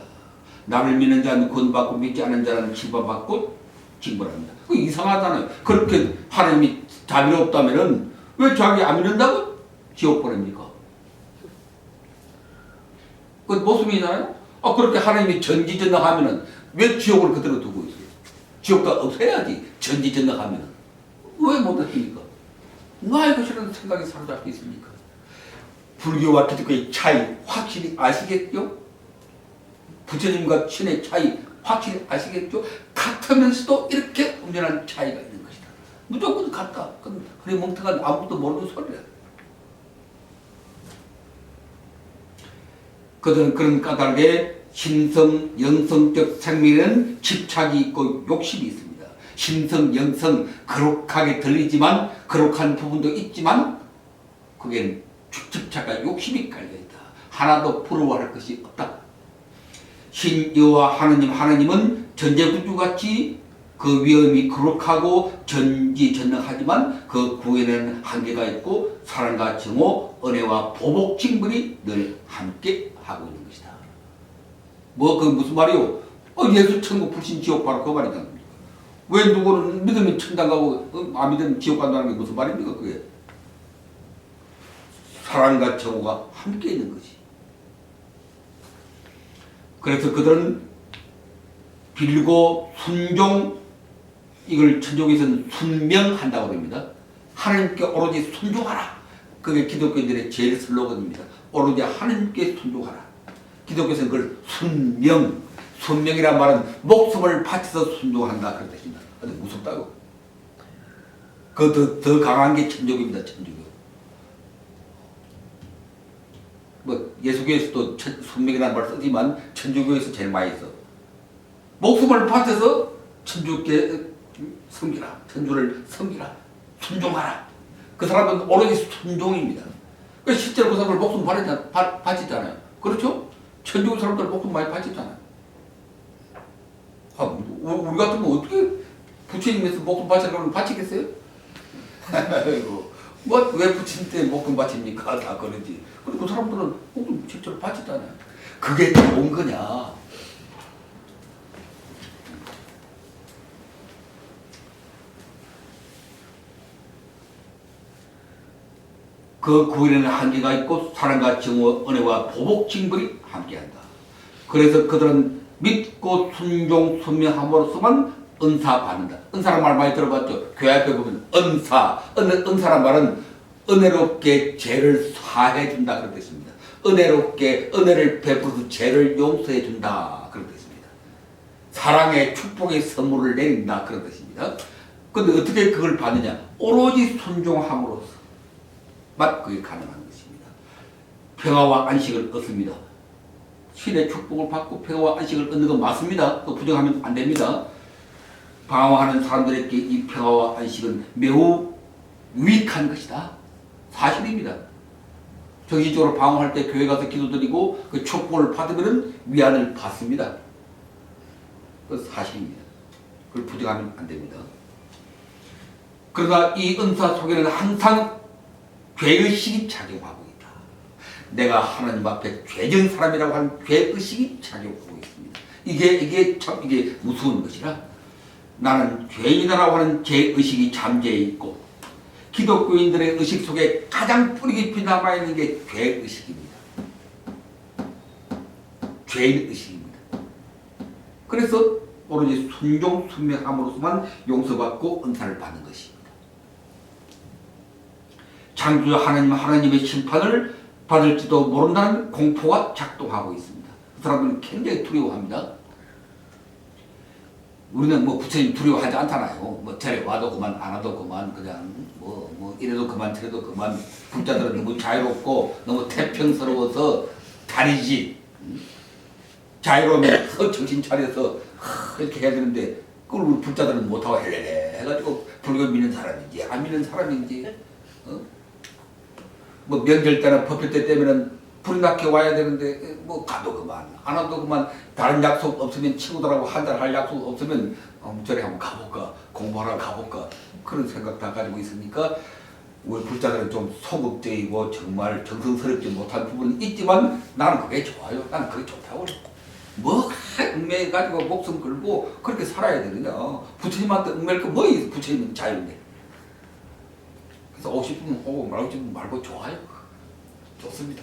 나를 믿는 자는 구원받고 믿지 않는 자는 심판받고 징벌합니다. 그 이상하잖아요. 그렇게 하나님이 자비롭다면은 왜 자기 안 믿는다고 지옥 보냅니까? 그 모습이잖아요. 그렇게 하나님이 전지전능하면은 왜 지옥을 그대로 두고 있어요? 지옥도 없애야지. 전지전능하면은 왜 못했습니까? 나의 것이라는 생각이 사로잡혀 있습니까? 불교와 기독교의 차이 확실히 아시겠죠? 부처님과 신의 차이 확실히 아시겠죠? 같으면서도 이렇게 엄연한 차이가 있는 것이다. 무조건 같다. 그래 멍청한 아무것도 모르는 소리야. 그들은 그런 까닭에 심성, 영성적 생명에는 집착이 있고 욕심이 있습니다. 심성, 영성 거룩하게 들리지만 거룩한 부분도 있지만 그게 집착과 욕심이 깔려있다. 하나도 부러워할 것이 없다. 신 여호와 하나님은 전제구주같이 그 위엄이 거룩하고 전지전능하지만 그 구에는 한계가 있고 사랑과 정오, 은혜와 보복 징벌이 늘 함께 하고 있는 것이다. 그 무슨 말이요? 예수 천국 불신 지옥 바로 그 말이잖아요. 왜 누구는 믿으면 천당 가고 안 믿으면 지옥 간다는 게 무슨 말입니까? 그게 사랑과 정오가 함께 있는 거지. 그래서 그들은 빌고 순종, 이걸 천주교에서는 순명한다고 합니다. 하나님께 오로지 순종하라. 그게 기독교인들의 제일 슬로건입니다. 오로지 하나님께 순종하라. 기독교에서는 그걸 순명, 순명이란 말은 목숨을 바쳐서 순종한다 그런 뜻입니다. 아주 무섭다고. 그 더 강한 게 천주교입니다. 천주교. 예수교에서도 순명이라는 말을 쓰지만 천주교에서 제일 많이 써. 목숨을 바쳐서 천주께 섬기라. 천주를 섬기라. 순종하라. 그 사람은 오로지 순종입니다. 실제로 그 사람을 목숨 바치잖아요. 그렇죠? 천주교 사람들 목숨 많이 바치잖아요. 우리 같으면 어떻게 부처님에서 목숨 바치라고 바치겠어요? 왜 부처님 때 목숨 바칩니까? 다 그러지. 그리고 그 사람들은 목숨 실제로 바치잖아요. 그게 좋은 거냐? 그 구원에는 한계가 있고 사랑과 정오, 은혜와 보복 징벌이 함께한다. 그래서 그들은 믿고 순종, 순명함으로써만 은사 받는다. 은사란 말 많이 들어봤죠? 교회 앞에 보면 은사. 은사란 말은 은혜롭게 죄를 사해준다 그런 뜻입니다. 은혜롭게 은혜를 베풀어서 죄를 용서해준다 그런 뜻입니다. 사랑의 축복의 선물을 내린다 그런 뜻입니다. 근데 어떻게 그걸 받느냐? 오로지 순종함으로써 그게 가능한 것입니다. 평화와 안식을 얻습니다. 신의 축복을 받고 평화와 안식을 얻는 건 맞습니다. 또 부정하면 안 됩니다. 방황하는 사람들에게 이 평화와 안식은 매우 유익한 것이다. 사실입니다. 정신적으로 방황할 때 교회 가서 기도드리고 그 축복을 받으면 위안을 받습니다. 그건 사실입니다. 그걸 부정하면 안 됩니다. 그러나 이 은사 속에는 항상 죄의식이 작용하고 있다. 내가 하나님 앞에 죄진 사람이라고 하는 죄의식이 작용하고 있습니다. 이게 무서운 것이라 나는 죄인이라고 하는 죄의식이 잠재해 있고 기독교인들의 의식 속에 가장 뿌리 깊이 남아있는 게 죄의식입니다. 죄의식입니다. 그래서 오로지 순종, 순명함으로서만 용서받고 은사를 받는 것입니다. 창조 하나님의 심판을 받을지도 모른다는 공포가 작동하고 있습니다. 그 사람들은 굉장히 두려워합니다. 우리는 뭐 부처님 두려워하지 않잖아요. 뭐 절에 와도 그만 안 와도 그만 그냥 뭐 이래도 그만 저래도 그만 불자들은 너무 자유롭고 너무 태평스러워서 다리지. 자유로우면 정신 차려서 이렇게 해야 되는데 그걸 우리 불자들은 못하고 헬레레 해가지고 불교 믿는 사람인지 안 믿는 사람인지 뭐 명절 때나 법회 때 되면은 불이 나게 와야 되는데 뭐 가도 그만 안 와도 그만 다른 약속 없으면 친구들하고 한잔 할 약속 없으면 절에 한번 가볼까 공부하러 가볼까 그런 생각 다 가지고 있으니까 우리 불자들은 좀 소극적이고 정말 정성스럽지 못한 부분은 있지만 나는 그게 좋아요. 나는 그게 좋다고 그래. 뭐 얽매가지고 목숨 걸고 그렇게 살아야 되느냐. 부처님한테 얽매일 거 뭐이 부처님은 자유인데. 그래서 오고 싶으면 오고 말고 싶으면 말고 좋아요. 좋습니다.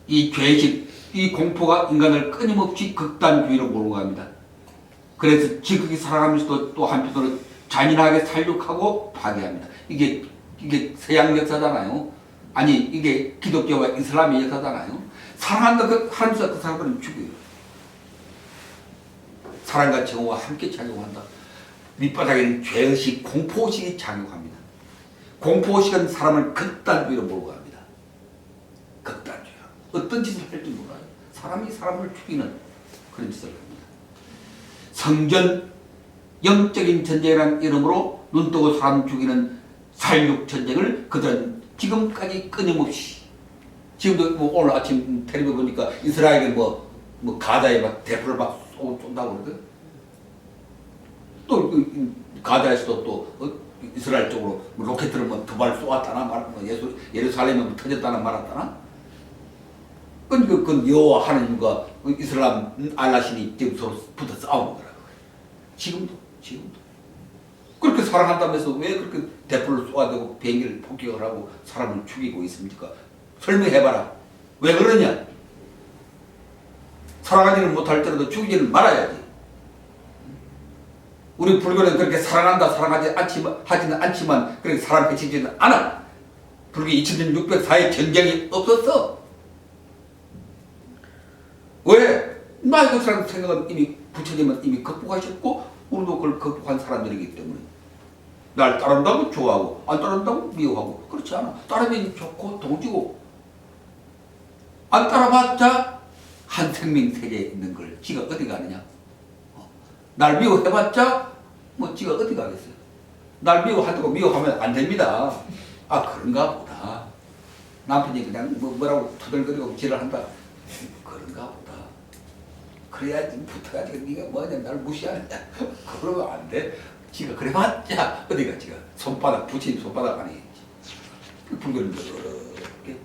이 죄식, 이 공포가 인간을 끊임없이 극단주의로 몰고 갑니다. 그래서 지극히 살아가면서도 또 한편으로 잔인하게 살육하고 파괴합니다. 이게 서양 역사잖아요. 아니 이게 기독교와 이슬람의 역사잖아요. 사랑한다 하면서 그 사람들은 죽여요. 사랑과 정오와 함께 작용한다. 밑바닥에는 죄의식, 공포의식이 작용합니다. 공포의식은 사람을 극단주의로 몰고 갑니다. 극단주의. 어떤 짓을 할지 몰라요. 사람이 사람을 죽이는 그런 짓을 합니다. 성전, 영적인 전쟁이라는 이름으로 눈뜨고 사람 죽이는 살육 전쟁을 그들은 지금까지 끊임없이 지금도 뭐 오늘 아침 텔레비전 보니까 이스라엘이 뭐 가자에 막 대포를 막 쏜다고 그러거든. 또 가자에서도 또 이스라엘 쪽으로 로켓을 뭐 두 발 쏘았다나 예루살렘에 뭐 터졌다나 말았다나. 그건 여호와 하나님과 이슬람 알라신이 지금 서로 붙어 싸우는 거라고. 지금도. 그렇게 사랑한다면서 왜 그렇게 대포를 쏘아대고 비행기를 폭격을 하고 사람을 죽이고 있습니까? 설명해봐라. 왜 그러냐? 사랑하지는 못할 때라도 죽이지는 말아야지. 우리 불교는 그렇게 사랑하지는 않지만 그렇게 사람 해치지는 않아. 불교 2604의 전쟁이 없었어. 왜? 나의 것이라는 생각은 이미 부처님은 이미 극복하셨고 우리도 그걸 극복한 사람들이기 때문에 날 따른다고 좋아하고 안 따른다고 미워하고 그렇지 않아. 따르면 좋고 동지고 안 따라봤자 한 생명 세계에 있는 걸 지가 어디 가느냐. 날 미워해봤자 뭐 지가 어디 가겠어요. 날 미워한다고 미워하면 안 됩니다. 아 그런가 보다. 남편이 그냥 뭐라고 투덜거리고 지랄한다. 그런가 보다. 그래야지 붙어가지고 네가 뭐냐 날 무시하느냐. 그러면 안 돼. 지가 그래봤자 어디가 지가 손바닥 부처님 손바닥 안에 있지. 불교는 그렇게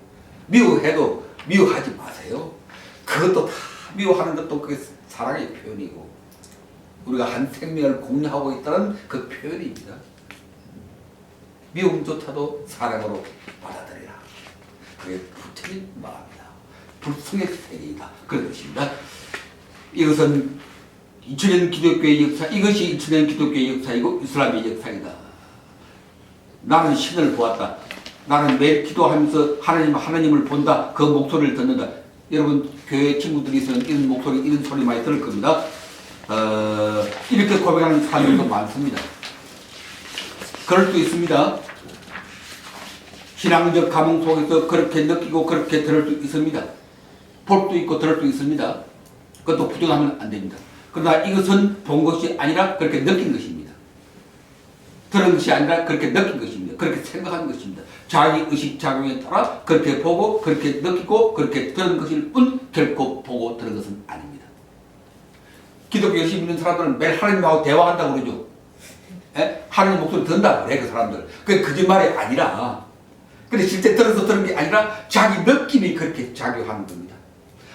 미워해도 미워하지 마세요. 그것도 다 미워하는 것도 그게 사랑의 표현이고 우리가 한 생명을 공유하고 있다는 그 표현입니다. 미움조차도 사랑으로 받아들이라. 그게 부처님 마음이다. 불성의 세계이다. 그런 것입니다. 이것은 2000년 기독교의 역사, 이것이 2000년 기독교의 역사이고 이슬람의 역사이다. 나는 신을 보았다. 나는 매일 기도하면서 하나님을 본다. 그 목소리를 듣는다. 여러분 교회 친구들이 있으면 이런 목소리, 이런 소리 많이 들을 겁니다. 이렇게 고백하는 사람들도 많습니다. 그럴 수 있습니다. 신앙적 감흥 속에서 그렇게 느끼고 그렇게 들을 수 있습니다. 볼 수 있고 들을 수 있습니다. 그것도 부정하면 안 됩니다. 그러나 이것은 본 것이 아니라 그렇게 느낀 것입니다. 들은 것이 아니라 그렇게 느낀 것입니다. 그렇게 생각한 것입니다. 자기 의식 작용에 따라 그렇게 보고 그렇게 느끼고 그렇게 들은 것일 뿐 결코 보고 들은 것은 아닙니다. 기독교 열심히 믿는 사람들은 매일 하나님하고 대화한다고 그러죠. 에? 하나님 목소리 듣는다고 그래 그 사람들. 그게 거짓말이 아니라 근데 실제 들어서 들은 게 아니라 자기 느낌이 그렇게 작용하는 겁니다.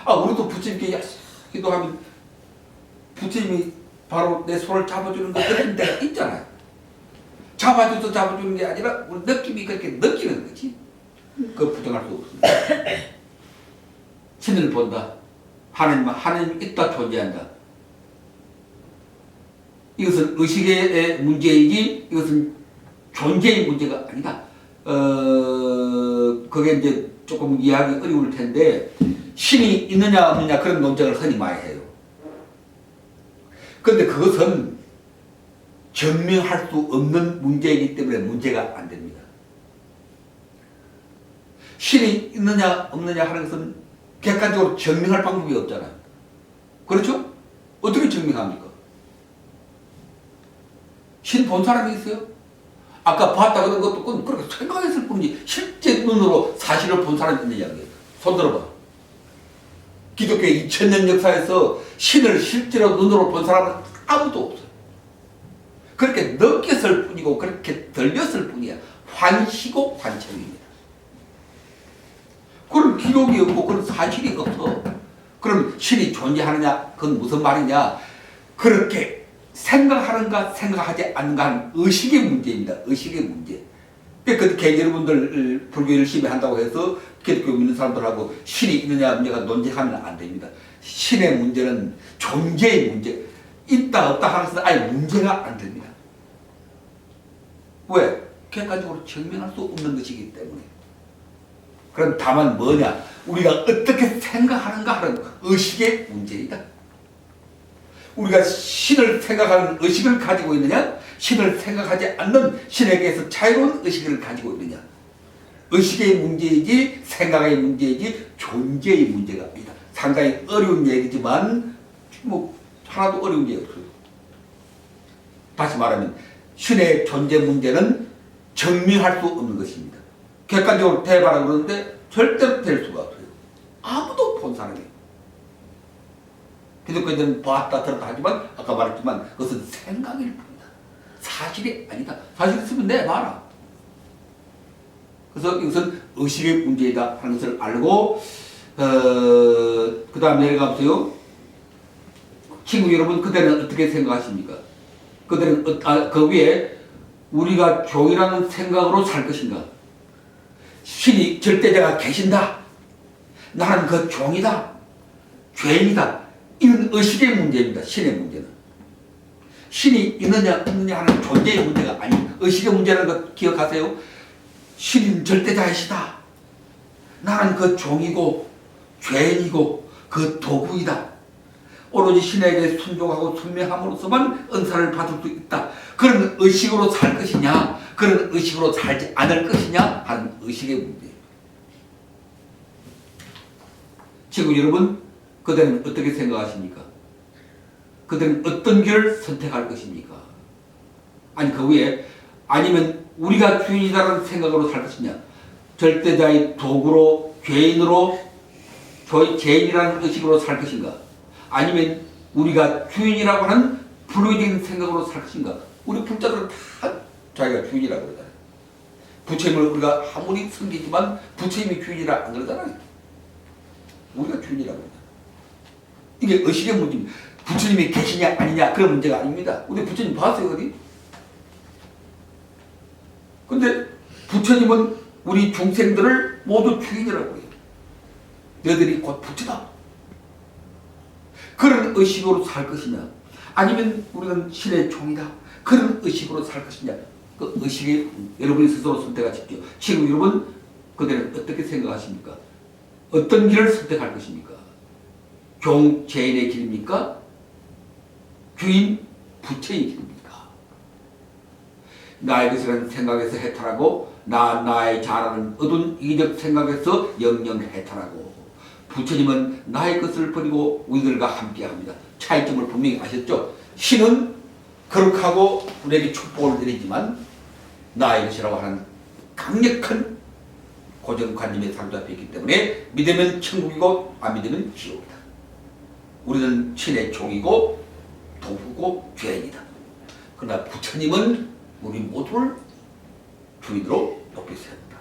아 우리도 부처님께 기도하면 부처님이 바로 내 손을 잡아주는 거 그런 데가 있잖아요. 잡아줘서 잡아주는 게 아니라 우리 느낌이 그렇게 느끼는 거지. 그거 부정할 수 없습니다. 신을 본다. 하나님이 있다 존재한다. 이것은 의식의 문제이지 이것은 존재의 문제가 아니다. 그게 이제 조금 이해하기 어려울 텐데 신이 있느냐 없느냐 그런 논쟁을 흔히 많이 해요. 그런데 그것은 증명할 수 없는 문제이기 때문에 문제가 안 됩니다. 신이 있느냐 없느냐 하는 것은 객관적으로 증명할 방법이 없잖아요. 그렇죠? 어떻게 증명합니까? 신 본 사람이 있어요? 아까 봤다 그런 것도 그렇게 생각했을 뿐이지 실제 눈으로 사실을 본 사람이 있느냐. 손 들어봐. 기독교의 2000년 역사에서 신을 실제로 눈으로 본 사람은 아무도 없어요. 그렇게 느꼈을 뿐이고 그렇게 들렸을 뿐이야. 환시고 환청입니다. 그런 기록이 없고 그런 사실이 없어. 그럼 신이 존재하느냐? 그건 무슨 말이냐? 그렇게 생각하는가 생각하지 않는가 하는 의식의 문제입니다. 의식의 문제. 그렇게 여러분들 불교 열심히 한다고 해서 기독교 믿는 사람들하고 신이 있느냐 문제가 논쟁하면 안 됩니다. 신의 문제는 존재의 문제. 있다 없다 하는 것은 아예 문제가 안 됩니다. 왜? 객관적으로 증명할 수 없는 것이기 때문에. 그럼 다만 뭐냐? 우리가 어떻게 생각하는가 하는 의식의 문제이다. 우리가 신을 생각하는 의식을 가지고 있느냐? 신을 생각하지 않는 신에게서 자유로운 의식을 가지고 있느냐? 의식의 문제이지 생각의 문제이지 존재의 문제가 아니다. 상당히 어려운 얘기지만 뭐 하나도 어려운 게 없어요. 다시 말하면 신의 존재 문제는 증명할 수 없는 것입니다. 객관적으로 대바라 그러는데 절대로 될 수가 없어요. 아무도 본 사람이. 기독교인들은 봤다 들었다 하지만 아까 말했지만 그것은 생각일 뿐이다. 사실이 아니다. 사실 있으면 내봐라. 그래서 이것은 의식의 문제이다 하는 것을 알고 그 다음 내려가보세요. 친구 여러분, 그대는 어떻게 생각하십니까? 그대는 그 위에 우리가 종이라는 생각으로 살 것인가? 신이 절대자가 계신다. 나는 그 종이다. 죄인이다. 이런 의식의 문제입니다. 신의 문제는. 신이 있느냐 없느냐 하는 존재의 문제가 아닌 의식의 문제라는 거 기억하세요. 신은 절대자이시다. 나는 그 종이고 죄인이고 그 도구이다. 오로지 신에게 순종하고 순명함으로써만 은사를 받을 수 있다. 그런 의식으로 살 것이냐, 그런 의식으로 살지 않을 것이냐 하는 의식의 문제입니다. 지금 여러분, 그대는 어떻게 생각하십니까? 그대는 어떤 길을 선택할 것입니까? 아니 그 위에 아니면 우리가 주인이라는 생각으로 살 것이냐, 절대자의 도구로 죄인으로 죄인이라는 의식으로 살 것인가, 아니면 우리가 주인이라고 하는 불의적인 생각으로 살 것인가. 우리 불자들은 다 자기가 주인이라고 그러잖아요. 부처님을 우리가 아무리 섬기지만 부처님이 주인이라 안 그러잖아요. 우리가 주인이라고 그러잖아요. 이게 의식의 문제입니다. 부처님이 계시냐 아니냐 그런 문제가 아닙니다. 우리 부처님 봤어요 어디? 근데 부처님은 우리 중생들을 모두 주인이라고 해요. 너희들이 곧 부처다. 그런 의식으로 살 것이냐, 아니면 우리는 신의 종이다. 그런 의식으로 살 것이냐. 그 의식이 여러분이 스스로 선택하십시오. 지금 여러분, 그대는 어떻게 생각하십니까? 어떤 길을 선택할 것입니까? 종 죄인의 길입니까? 주인 부처의 길입니까? 나의 것이라는 생각에서 해탈하고 나의 자라는 어두운 이적 생각에서 영영 해탈하고, 부처님은 나의 것을 버리고 우리들과 함께합니다. 차이점을 분명히 아셨죠? 신은 거룩하고 우리에게 축복을 드리지만 나의 것이라고 하는 강력한 고정관념에 사로잡혀 있기 때문에 믿으면 천국이고 안 믿으면 지옥이다. 우리는 신의 종이고 도구고 죄인이다. 그러나 부처님은 우리 모두를 주인으로 높이 세운다.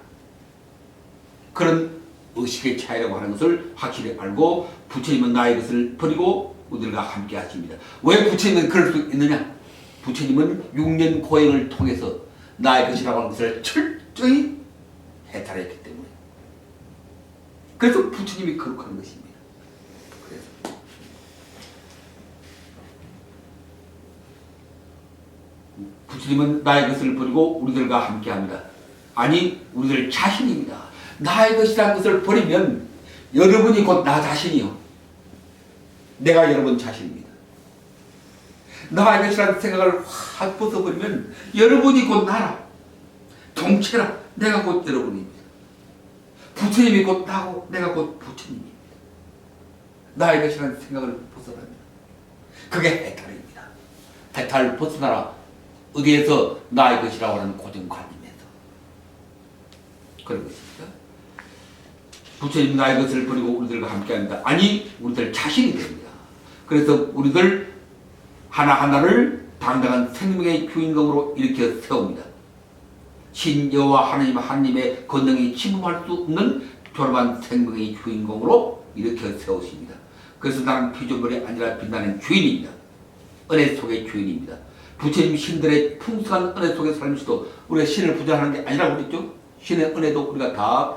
그런 의식의 차이라고 하는 것을 확실히 알고, 부처님은 나의 것을 버리고 우리들과 함께 하십니다. 왜 부처님은 그럴 수 있느냐? 부처님은 6년 고행을 통해서 나의 것이라고 하는 것을 철저히 해탈했기 때문에. 그래서 부처님이 거룩한 것입니다. 그래서 부처님은 나의 것을 버리고 우리들과 함께 합니다. 아니, 우리들 자신입니다. 나의 것이라는 것을 버리면 여러분이 곧 나 자신이요. 내가 여러분 자신입니다. 나 이것이라는 생각을 확 벗어버리면 여러분이 곧 나라. 동체라. 내가 곧 여러분입니다. 부처님이 곧 나고 내가 곧 부처님입니다. 나 이것이라는 생각을 벗어납니다. 그게 해탈입니다. 해탈 벗어나라. 어디에서 나 이것이라고 하는 고정관념에서. 그런 것입니다. 부처님 나 이것을 버리고 우리들과 함께한다. 아니 우리들 자신이 됩니다. 그래서 우리들 하나하나를 당당한 생명의 주인공으로 일으켜 세웁니다. 신 여호와 하나님의 권능이 침범할 수 없는 조람한 생명의 주인공으로 일으켜 세우십니다. 그래서 나는 피조물이 아니라 빛나는 주인입니다. 은혜 속의 주인입니다. 부처님 신들의 풍성한 은혜 속에 살면서도 우리가 신을 부정하는 게 아니라고 그랬죠. 신의 은혜도 우리가 다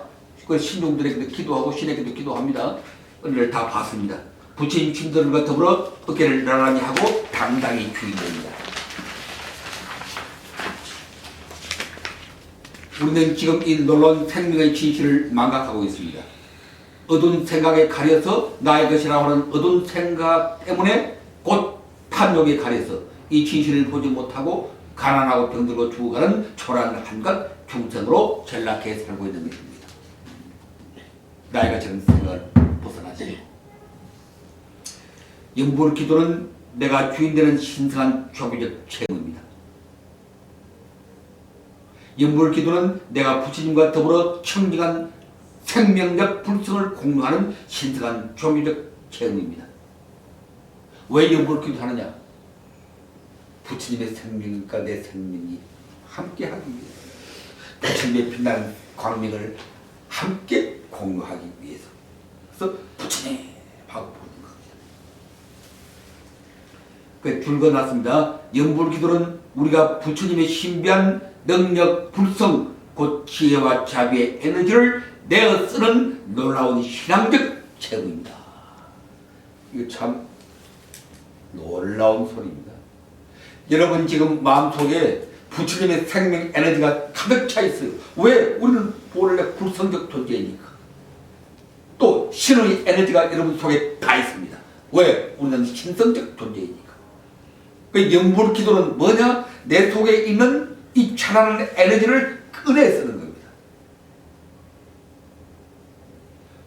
신종들에게도 기도하고 신에게도 기도합니다. 은혜를 다 받습니다. 부처님 신들과 더불어 어깨를 나란히 하고 당당히 주인입니다. 우리는 지금 이 놀라운 생명의 진실을 망각하고 있습니다. 어두운 생각에 가려서 나의 것이라고 하는 어두운 생각 때문에 곧 탐욕에 가려서 이 진실을 보지 못하고 가난하고 병들고 죽어가는 초라한 한갓 중생으로 전락해 살고 있는 것입니다. 나의 것이라는 생각을 벗어나지. 영불 기도는 내가 주인되는 신성한 종교적 체험입니다. 영불 기도는 내가 부처님과 더불어 청정한 생명력 불성을 공유하는 신성한 종교적 체험입니다. 왜 영불 기도하느냐? 부처님의 생명과 내 생명이 함께하기 위해서, 부처님의 빛나는 광명을 함께 공유하기 위해서. 그래서 부처님 하고 부르는 겁니다. 그 줄거놨습니다. 영불 기도는 우리가 부처님의 신비한 능력, 불성, 곧 지혜와 자비의 에너지를 내어 쓰는 놀라운 신앙적 체험입니다. 이거 참 놀라운 소리입니다. 여러분 지금 마음속에 부처님의 생명 에너지가 가득 차 있어요. 왜? 우리는 본래 불성적 존재이니까. 또 신의 에너지가 여러분 속에 다 있습니다. 왜? 우리는 신성적 존재이니까. 그 영불 기도는 뭐냐? 내 속에 있는 이 찬란한 에너지를 꺼내 쓰는 겁니다.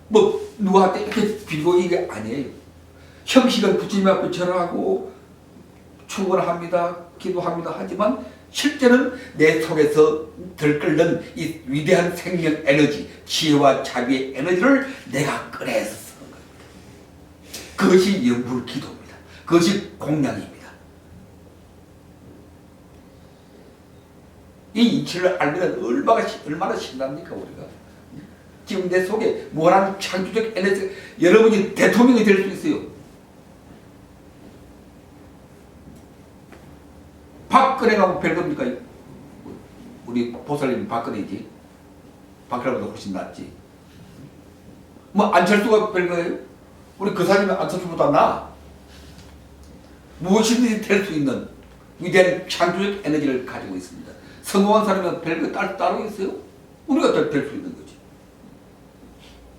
뭐 누구한테 이렇게 빌고 이게 아니에요. 형식은 부처님 앞에 절하고 축원합니다, 기도합니다 하지만 실제는 내 속에서 들끓는 이 위대한 생명 에너지, 지혜와 자비의 에너지를 내가 꺼내서 쓰는 겁니다. 그것이 영불 기도입니다. 그것이 공양입니다. 이 이치를 알면 얼마나 신납니까 우리가. 지금 내 속에 무한한 창조적 에너지, 여러분이 대통령이 될 수 있어요. 박근혜가 별겁니까? 우리 보살님 박근혜지. 박근혜보다 훨씬 낫지. 뭐 안철수가 별거예요? 우리 그 사람이 안철수보다 나. 무엇이든지 될 수 있는 위대한 창조적 에너지를 가지고 있습니다. 성공한 사람이 별거 따로 있어요? 우리가 될 수 있는 거지.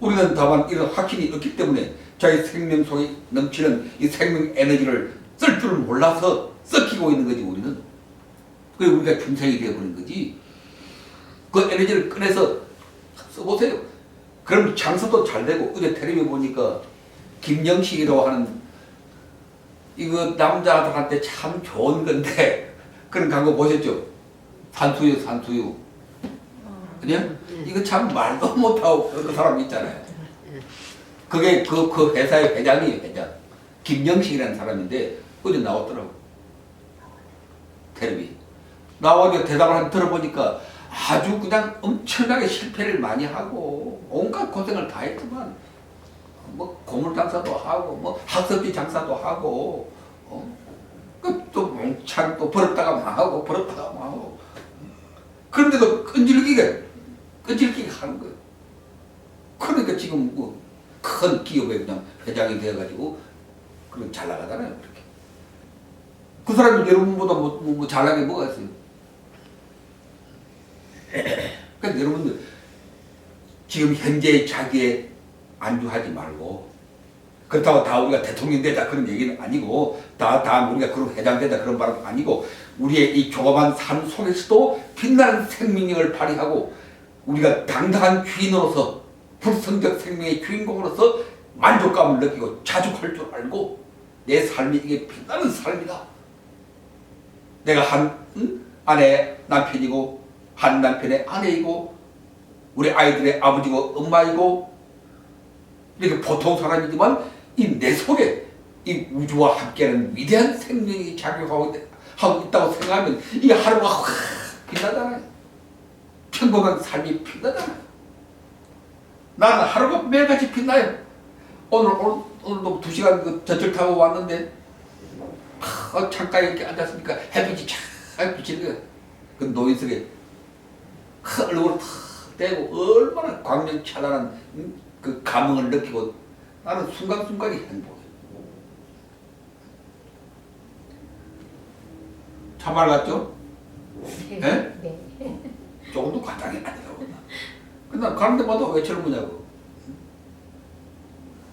우리는 다만 이런 확신이 없기 때문에 자기 생명 속에 넘치는 이 생명 에너지를 쓸 줄 몰라서 썩히고 있는 거지 우리는. 그래서 우리가 중생이 되어버린 거지. 그 에너지를 꺼내서 써보세요. 그럼 장사도 잘 되고. 어제 텔레비전 보니까 김영식이라고 하는 이거 남자들한테 참 좋은 건데 그런 광고 보셨죠? 산수유. 그냥 이거 참 말도 못하고 그 사람 있잖아요. 그게 그 회사의 회장이에요, 회장. 김영식이라는 사람인데 어제 나왔더라고. 텔레비. 나와서 대답을 한번 들어보니까 아주 그냥 엄청나게 실패를 많이 하고 온갖 고생을 다 했지만 뭐 고물 장사도 하고 뭐 학습지 장사도 하고 또 몽창 또 벌었다가 망하고 벌었다가 망하고 그런데도 끈질기게 하는 거예요. 그러니까 지금 뭐 큰 기업에 그냥 회장이 되어가지고 그런 잘 나가잖아요. 그렇게. 그 사람이 여러분보다 뭐 잘나게 뭐가 있어요? 그러니까 여러분들 지금 현재 자기의 안주하지 말고, 그렇다고 다 우리가 대통령 되자 그런 얘기는 아니고, 다 우리가 그런 회장 되자 그런 말은 아니고, 우리의 이 조그만 삶 속에서도 빛나는 생명력을 발휘하고 우리가 당당한 주인으로서 불성적 생명의 주인공으로서 만족감을 느끼고 자족할 줄 알고, 내 삶이 이게 빛나는 삶이다. 내가 한 아내의 남편이고, 한 남편의 아내이고, 우리 아이들의 아버지고 엄마이고, 이렇게 보통 사람이지만 이 내 속에 이 우주와 함께하는 위대한 생명이 작용하고 있다고 생각하면 이 하루가 확 빛나잖아요. 평범한 삶이 빛나잖아요. 나는 하루가 매일같이 빛나요. 오늘도 2시간 그 전철 타고 왔는데 창가에 이렇게 앉았으니까 햇빛이 쫙 비치는 거예요. 그 노인석에 얼굴을 탁 떼고 얼마나 광명찬란한 그 감흥을 느끼고 나는 순간순간이 행복해요. 참말 같죠? 네. 네? 네. 조금도 과장이 아니라고. 근데 가는 데마다 왜 저러냐고.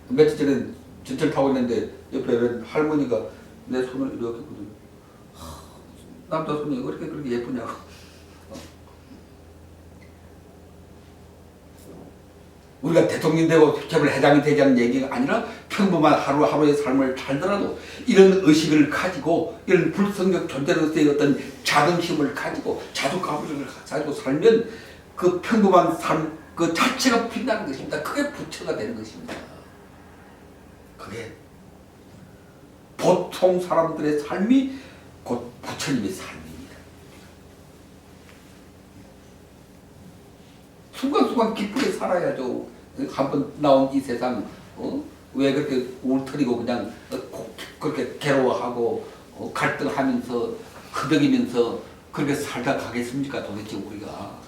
며칠 전에 전철 타고 있는데 옆에 할머니가 내 손을 이렇게 보더니 남자 손이 왜 그렇게 예쁘냐고. 우리가 대통령 되고 제발 회장이 되자는 얘기가 아니라 평범한 하루하루의 삶을 살더라도 이런 의식을 가지고 이런 불성적 존재로서의 어떤 자긍심을 가지고 자존감을 가지고 살면 그 평범한 삶 그 자체가 빛나는 것입니다. 그게 부처가 되는 것입니다. 그게 보통 사람들의 삶이 곧 부처님의 삶입니다. 순간순간 기쁘게 살아야죠. 한번 나온 이 세상 왜 그렇게 울트리고 그냥 그렇게 괴로워하고 갈등하면서 흐덕이면서 그렇게 살다 가겠습니까? 도대체 우리가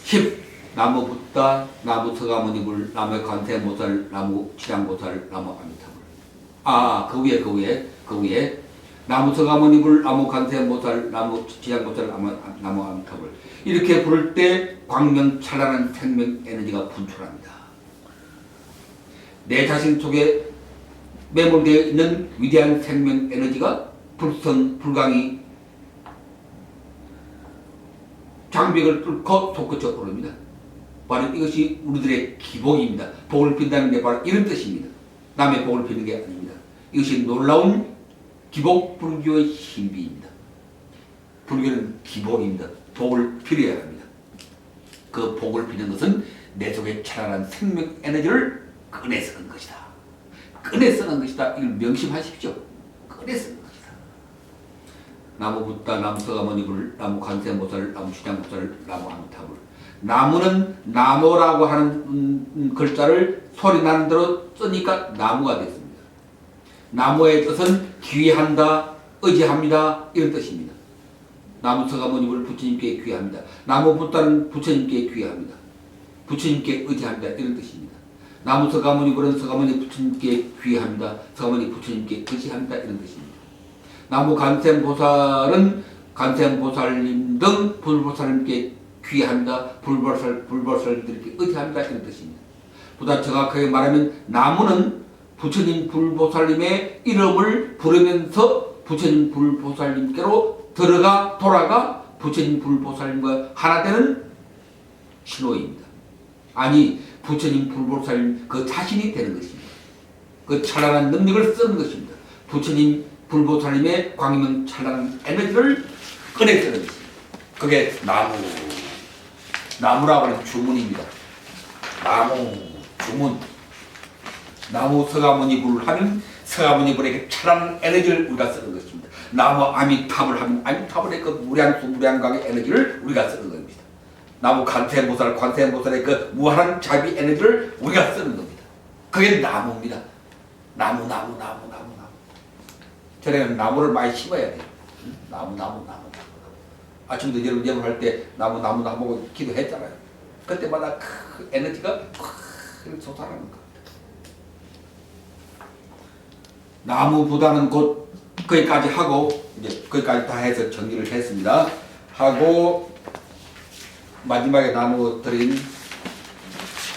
10. 나무 붓다, 나무 서가모니불, 나무 관세음보살, 나무 지장보살, 나무 아미타불. 그 위에 나무 서가모니불, 나무 관세음보살, 나무 지장보살, 나무 아미타불. 이렇게 부를 때 광명찬란한 생명 에너지가 분출합니다. 내 자신 속에 매몰되어 있는 위대한 생명 에너지가 불성불강이 장벽을 뚫고 솟구쳐 오릅니다. 바로 이것이 우리들의 기복입니다. 복을 빈다는 게 바로 이런 뜻입니다. 남의 복을 비는 게 아닙니다. 이것이 놀라운 기복 불교의 신비입니다. 불교는 기복입니다. 복을 빌어야 합니다. 그 복을 비는 것은 내 속에 찬란한 생명 에너지를 꺼내 쓰는 것이다. 꺼내 쓰는 것이다. 이걸 명심하십시오. 꺼내 쓰는 것이다. 나무 붓다, 나무 서가모니불, 나무 관세음보살, 나무 주장보살, 나무 아미타불. 나무는 나무라고 하는 글자를 소리 나는 대로 쓰니까 나무가 됐습니다. 나무의 뜻은 귀한다, 의지합니다 이런 뜻입니다. 나무 서가모니불 부처님께 귀합니다. 나무 붓다는 부처님께 귀합니다. 부처님께 의지합니다 이런 뜻입니다. 나무 서가모니불은 서가모니 부처님께 귀합니다. 서가모니 부처님께 의지합니다 이런 뜻입니다. 나무 관세음보살은 관세음보살님 등 불보살님께 귀합니다. 불보살님들께 의지합니다 이런 뜻입니다. 보다 정확하게 말하면 나무는 부처님 불보살님의 이름을 부르면서 부처님 불보살님께로 돌아가 부처님 불보살님과 하나 되는 신호입니다. 아니 부처님 불보살님 그 자신이 되는 것입니다. 그 찬란한 능력을 쓰는 것입니다. 부처님 불보살님의 광명 찬란한 에너지를 꺼내쓰는 것입니다. 그게 나무라고 하는 주문입니다. 나무 주문. 나무 서가모니불 하면 서가모니불의 찬란한 에너지를 우리가 쓰는 것입니다. 나무 아미타불 하면 아미타불의 그 무량강의 에너지를 우리가 쓰는 겁니다. 나무 관세음보살의 그 무한한 자비 에너지를 우리가 쓰는 겁니다. 그게 나무입니다. 나무. 저는 나무를 많이 심어야 돼요. 나무. 아침도 여러분 예물할 때 나무 기도했잖아요. 그때마다 그 에너지가 확 솟아나는 겁니다. 나무보다는 곧 거기까지 하고 이제 거기까지 다 해서 정리를 했습니다. 하고 마지막에 나누어드린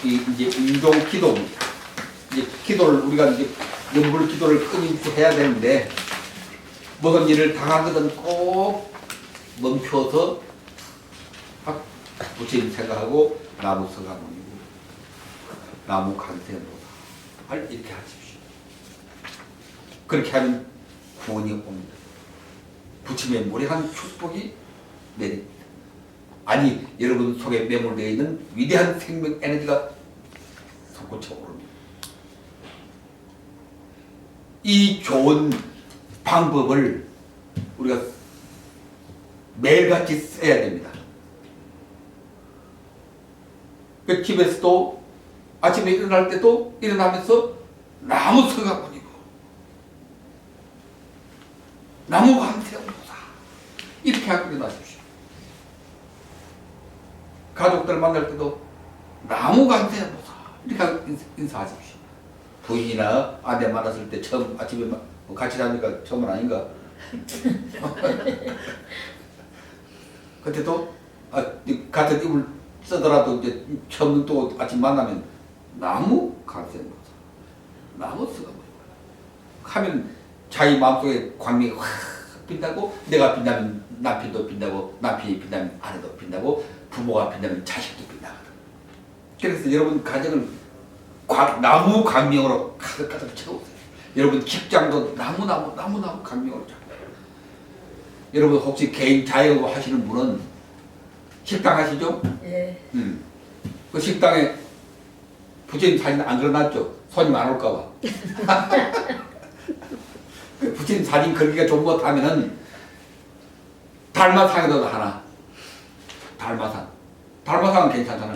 이제 인종 기도입니다. 이제 기도를 우리가 이제 연불 기도를 끊임없이 해야 되는데 무슨 일을 당하거든 꼭 멈춰서 부처님 생각하고 나무 서가모니고 나무 간세보다 이렇게 하십시오. 그렇게 하면 구원이 옵니다. 부처님의 무량한 축복이 내립니다. 아니 여러분 속에 매몰되어 있는 위대한 생명 에너지가 솟구쳐 오릅니다. 이 좋은 방법을 우리가 매일같이 써야 됩니다. 그 집에서도 아침에 일어날 때도 일어나면서 나무 서가모니고 나무 간세음보다 이렇게 하고 일어나십시오. 가족들 만날 때도 나무 간세음보다 이렇게 하고 인사하십시오. 부인이나 아내 만났을 때 처음 아침에 같이 자니까 처음은 아닌가? 그때도 같은 입을 쓰더라도 이제 처음 또 아침 만나면 나무 간세음보다 나무 쓰가 하면 자기 마음속에 광명이 확 빛나고 내가 빛나면 남편도 빛나고 남편이 빛나면 아내도 빛나고 부모가 빛나면 자식도 빛나거든. 그래서 여러분 가정을 나무 광명으로 가득가득 채우세요. 여러분 직장도 나무 광명으로 채우세요. 여러분 혹시 개인 자영업 하시는 분은 식당 하시죠? 예. 그 식당에 부처님 사진 안 그려놨죠? 손님 안 올까봐. 부처님 사진 걸기가 좋은 것 하면은 달마상에도 하나. 달마상은 괜찮잖아.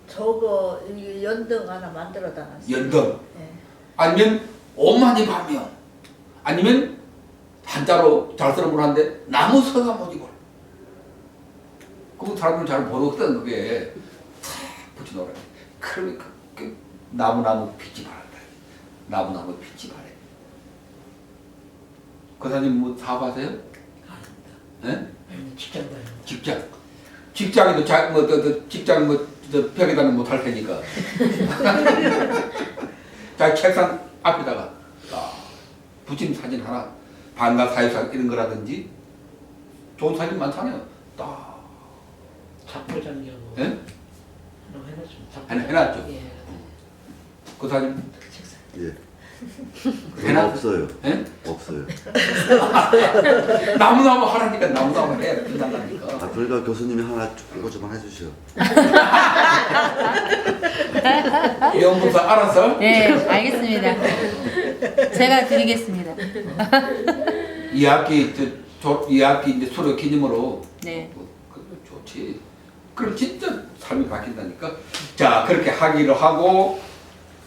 저거 이 연등 하나 만들어 놨어요. 연등. 예. 아니면 오만이 가면 아니면 한자로 잘 쓰는 분 한데 나무 서가모니골. 그거 사람들 잘 모르거든 그게. 붙여놓으라. 그러면 그 나무 빛이 바란다. 나무 빛이 바래. 그 사님 뭐 사업하세요? 아닙니다. 예? 직장 다녀. 직장에도 직장 벽에다는 못할 테니까. 자 책상 앞에다가 부처님 사진 하나 반가 사유상 이런 거라든지 좋은 사진 많잖아요. 딱 작포장경 예? 하나 해놨습니다. 해놨죠. 예. 그 사진 책상. 예. 해놨- 없어요. 예? 없어요. 나무나무 하라니까 나무나무 해 빛난다니까. 아, 그러니까 교수님이 하나 그거 좀 해주셔. 영문사 알아서 네, 알겠습니다. 제가 드리겠습니다. 2학기 이제 수료 기념으로 네. 그거 좋지. 그럼 진짜 삶이 바뀐다니까. 자 그렇게 하기로 하고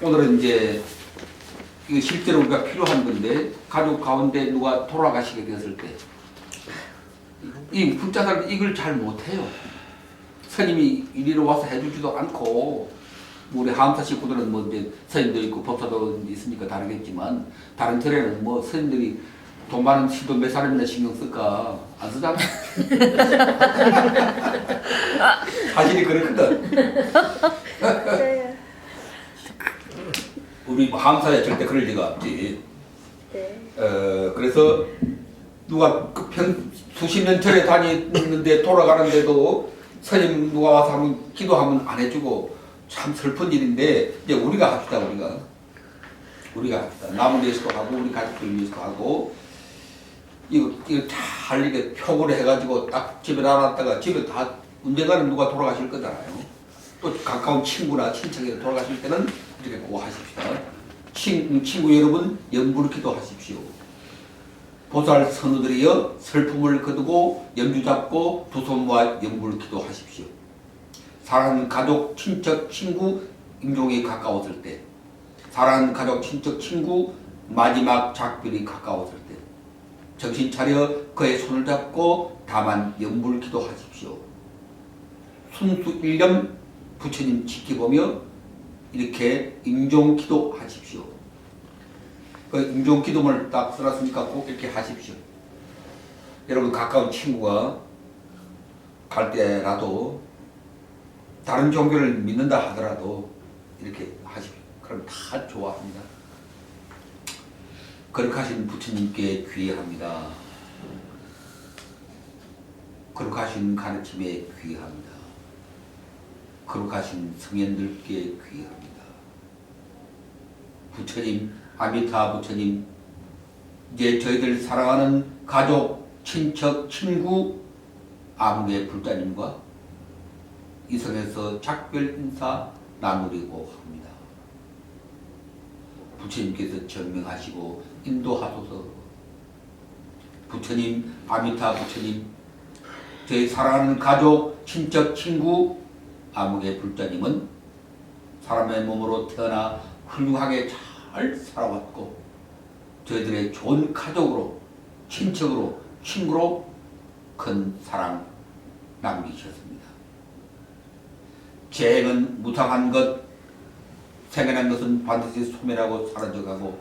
오늘은 이제 이거 실제로 우리가 필요한 건데 가족 가운데 누가 돌아가시게 됐을 때 이 불자들 이걸 잘 못해요. 스님이 이리로 와서 해주지도 않고 우리 하암사 식구들은 뭐 이제 스님도 있고 법사도 있으니까 다르겠지만 다른 절에는 뭐 스님들이 돈 많은 시도 몇 사람이나 신경 쓸까 안 쓰잖아. 사실이 그렇거든. 네. 우리 하암사에 절대 그럴 리가 없지. 네. 그래서 누가 수십 년 전에 다니는데 돌아가는데도 스님 누가 와서 하면 기도하면 안 해주고 참 슬픈 일인데 이제 우리가 합시다. 우리가 합시다. 남을 위해서도 하고 우리 가족들 위해서도 하고 이거 잘 이게 표구를 해가지고 딱 집에 놔놨다가 집에 다 언젠가는 누가 돌아가실 거잖아요. 또 가까운 친구나 친척이 돌아가실 때는 이렇게 고 하십시다. 친구 여러분 연불기도 하십시오. 보살 선우들이여 슬픔을 거두고 염주 잡고 두 손 모아 연불기도 하십시오. 사랑하는 가족, 친척, 친구 임종이 가까웠을 때 사랑하는 가족, 친척, 친구 마지막 작별이 가까웠을 때 정신 차려 그의 손을 잡고 다만 연불기도 하십시오. 순수 일념 부처님 지켜보며 이렇게 임종기도 하십시오. 그 임종기도문을 딱 써놨으니까 꼭 이렇게 하십시오. 여러분 가까운 친구가 갈 때라도 다른 종교를 믿는다 하더라도 이렇게 하십시오. 그럼 다 좋아합니다. 거룩하신 부처님께 귀의합니다. 거룩하신 가르침에 귀의합니다. 거룩하신 성현들께 귀의합니다. 부처님, 아미타 부처님, 이제 저희들 사랑하는 가족, 친척, 친구, 아무개 불자님과 이성에서 작별 인사 나누려고 합니다. 부처님께서 증명하시고 인도하소서. 부처님, 아미타 부처님, 저희 사랑하는 가족, 친척, 친구, 아무개 불자님은 사람의 몸으로 태어나 훌륭하게 잘 살아왔고 저희들의 좋은 가족으로, 친척으로, 친구로 큰 사랑 남기셨습니다. 재행은 무상한 것, 생겨난 것은 반드시 소멸하고 사라져가고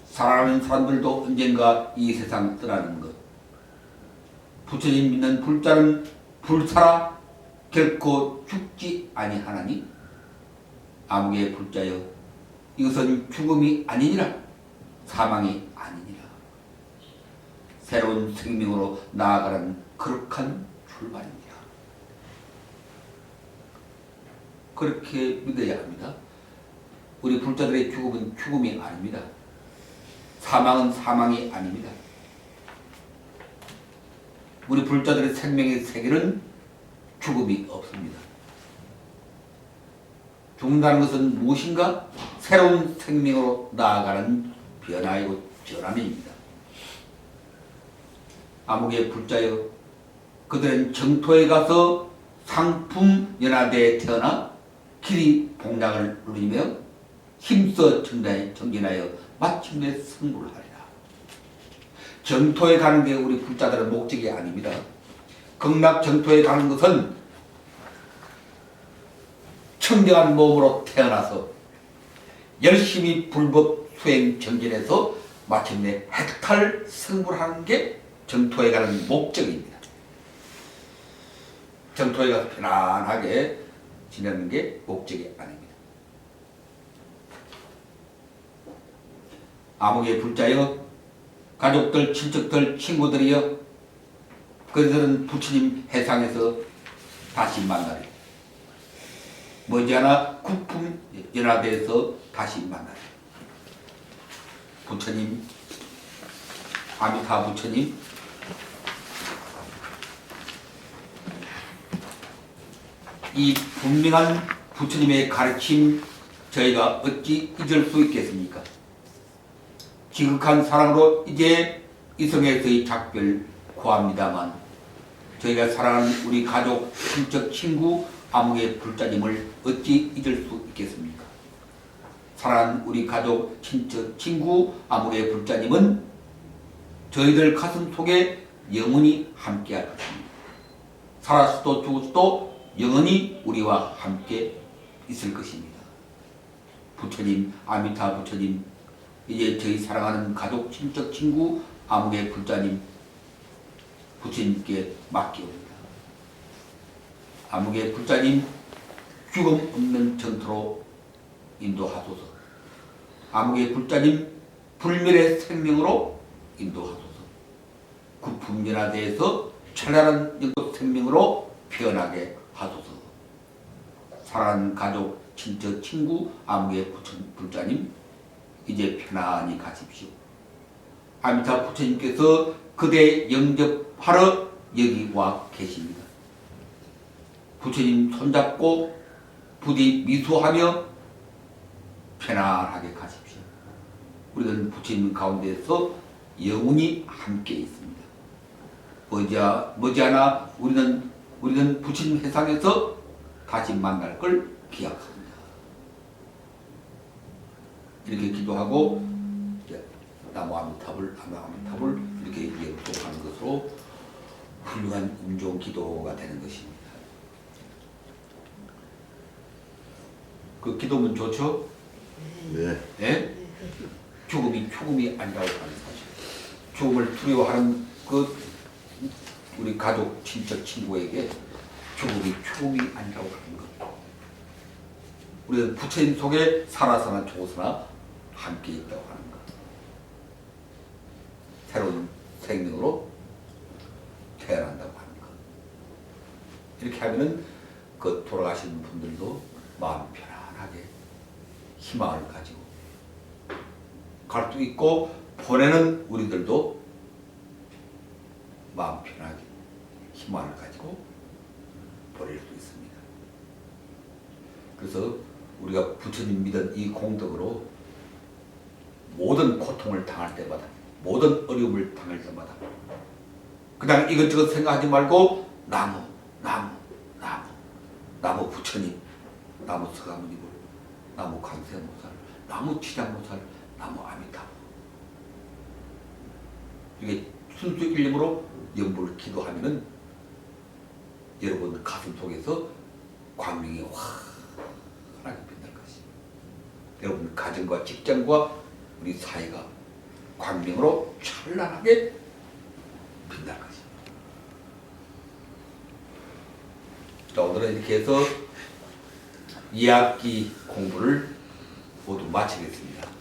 살아가는 사람들도 언젠가 이 세상 떠나는 것. 부처님 믿는 불자는 불사라 결코 죽지 아니하나니 아무개 불자여 이것은 죽음이 아니니라 사망이 아니니라 새로운 생명으로 나아가는 거룩한 출발입니다. 그렇게 믿어야 합니다. 우리 불자들의 죽음은 죽음이 아닙니다. 사망은 사망이 아닙니다. 우리 불자들의 생명의 세계는 죽음이 없습니다. 죽는다는 것은 무엇인가? 새로운 생명으로 나아가는 변화이고 전환입니다. 아무개 불자여 그들은 정토에 가서 상품 연화대에 태어나 길이 복락을 누리며 힘써 정진하여 마침내 승부를 하리라. 정토에 가는 게 우리 불자들의 목적이 아닙니다. 극락 정토에 가는 것은 청정한 몸으로 태어나서 열심히 불법 수행 정진해서 마침내 해탈 승부를 하는 게 정토에 가는 목적입니다. 정토에 가서 편안하게 지내는 게 목적이 아닙니다. 아무개 불자여 가족들, 친척들, 친구들이여 그들은 부처님 해상에서 다시 만나리. 머지않아 국품 연화대에서 다시 만나리. 부처님, 아미타 부처님, 이 분명한 부처님의 가르침 저희가 어찌 잊을 수 있겠습니까? 지극한 사랑으로 이제 이성에서의 작별 고합니다만 저희가 사랑하는 우리 가족, 친척, 친구, 아무개 불자님을 어찌 잊을 수 있겠습니까? 사랑하는 우리 가족, 친척, 친구, 아무개 불자님은 저희들 가슴 속에 영원히 함께할 것입니다. 살았어도 죽었어도 영원히 우리와 함께 있을 것입니다. 부처님, 아미타 부처님, 이제 저희 사랑하는 가족, 친척, 친구, 아무개 불자님 부처님께 맡기옵니다. 아무개 불자님 죽음 없는 전토로 인도하소서. 아무개 불자님 불멸의 생명으로 인도하소서. 구품연화대에서 찬란한 영도 생명으로 피어나게 하소서. 사랑하는 가족, 친척, 친구, 아무개 불자님 이제 편안히 가십시오. 아미타 부처님께서 그대 영접하러 여기 와 계십니다. 부처님 손잡고 부디 미소하며 편안하게 가십시오. 우리는 부처님 가운데서 영원히 함께 있습니다. 머지않아 우리는 부처님 해상에서 다시 만날 걸 기약합니다. 이렇게 기도하고 나무 아미타불 이렇게 예속하는 것으로 훌륭한 임종 기도가 되는 것입니다. 그 기도문 좋죠? 네. 네? 죽음이 아니라고 하는 사실. 죽음을 두려워하는 그 우리 가족, 친척, 친구에게 죽음이 죽음이 아니라고 하는 것. 우리는 부처님 속에 살아서나 죽어서나 함께 있다고 하는 것. 새로운 생명으로 태어난다고 하는 것. 이렇게 하면은 그 돌아가신 분들도 마음 편안하게 희망을 가지고 갈 수 있고, 보내는 우리들도 마음 편하게 희망을 가지고 보낼 수 있습니다. 그래서 우리가 부처님 믿은 이 공덕으로 모든 고통을 당할 때마다, 모든 어려움을 당할 때마다 그냥 이것저것 생각하지 말고 나무, 나무, 나무, 나무 부처님, 나무 서가모니불, 나무 관세음보살, 나무 지장보살, 나무 아미타불. 이게 순수 일념으로 연불 기도하면은 여러분 가슴 속에서 광명이 환하게 빛날 것입니다. 여러분 가정과 직장과 우리 사회가 광명으로 찬란하게 빛날 것입니다. 자, 오늘은 이렇게 해서 2학기 공부를 모두 마치겠습니다.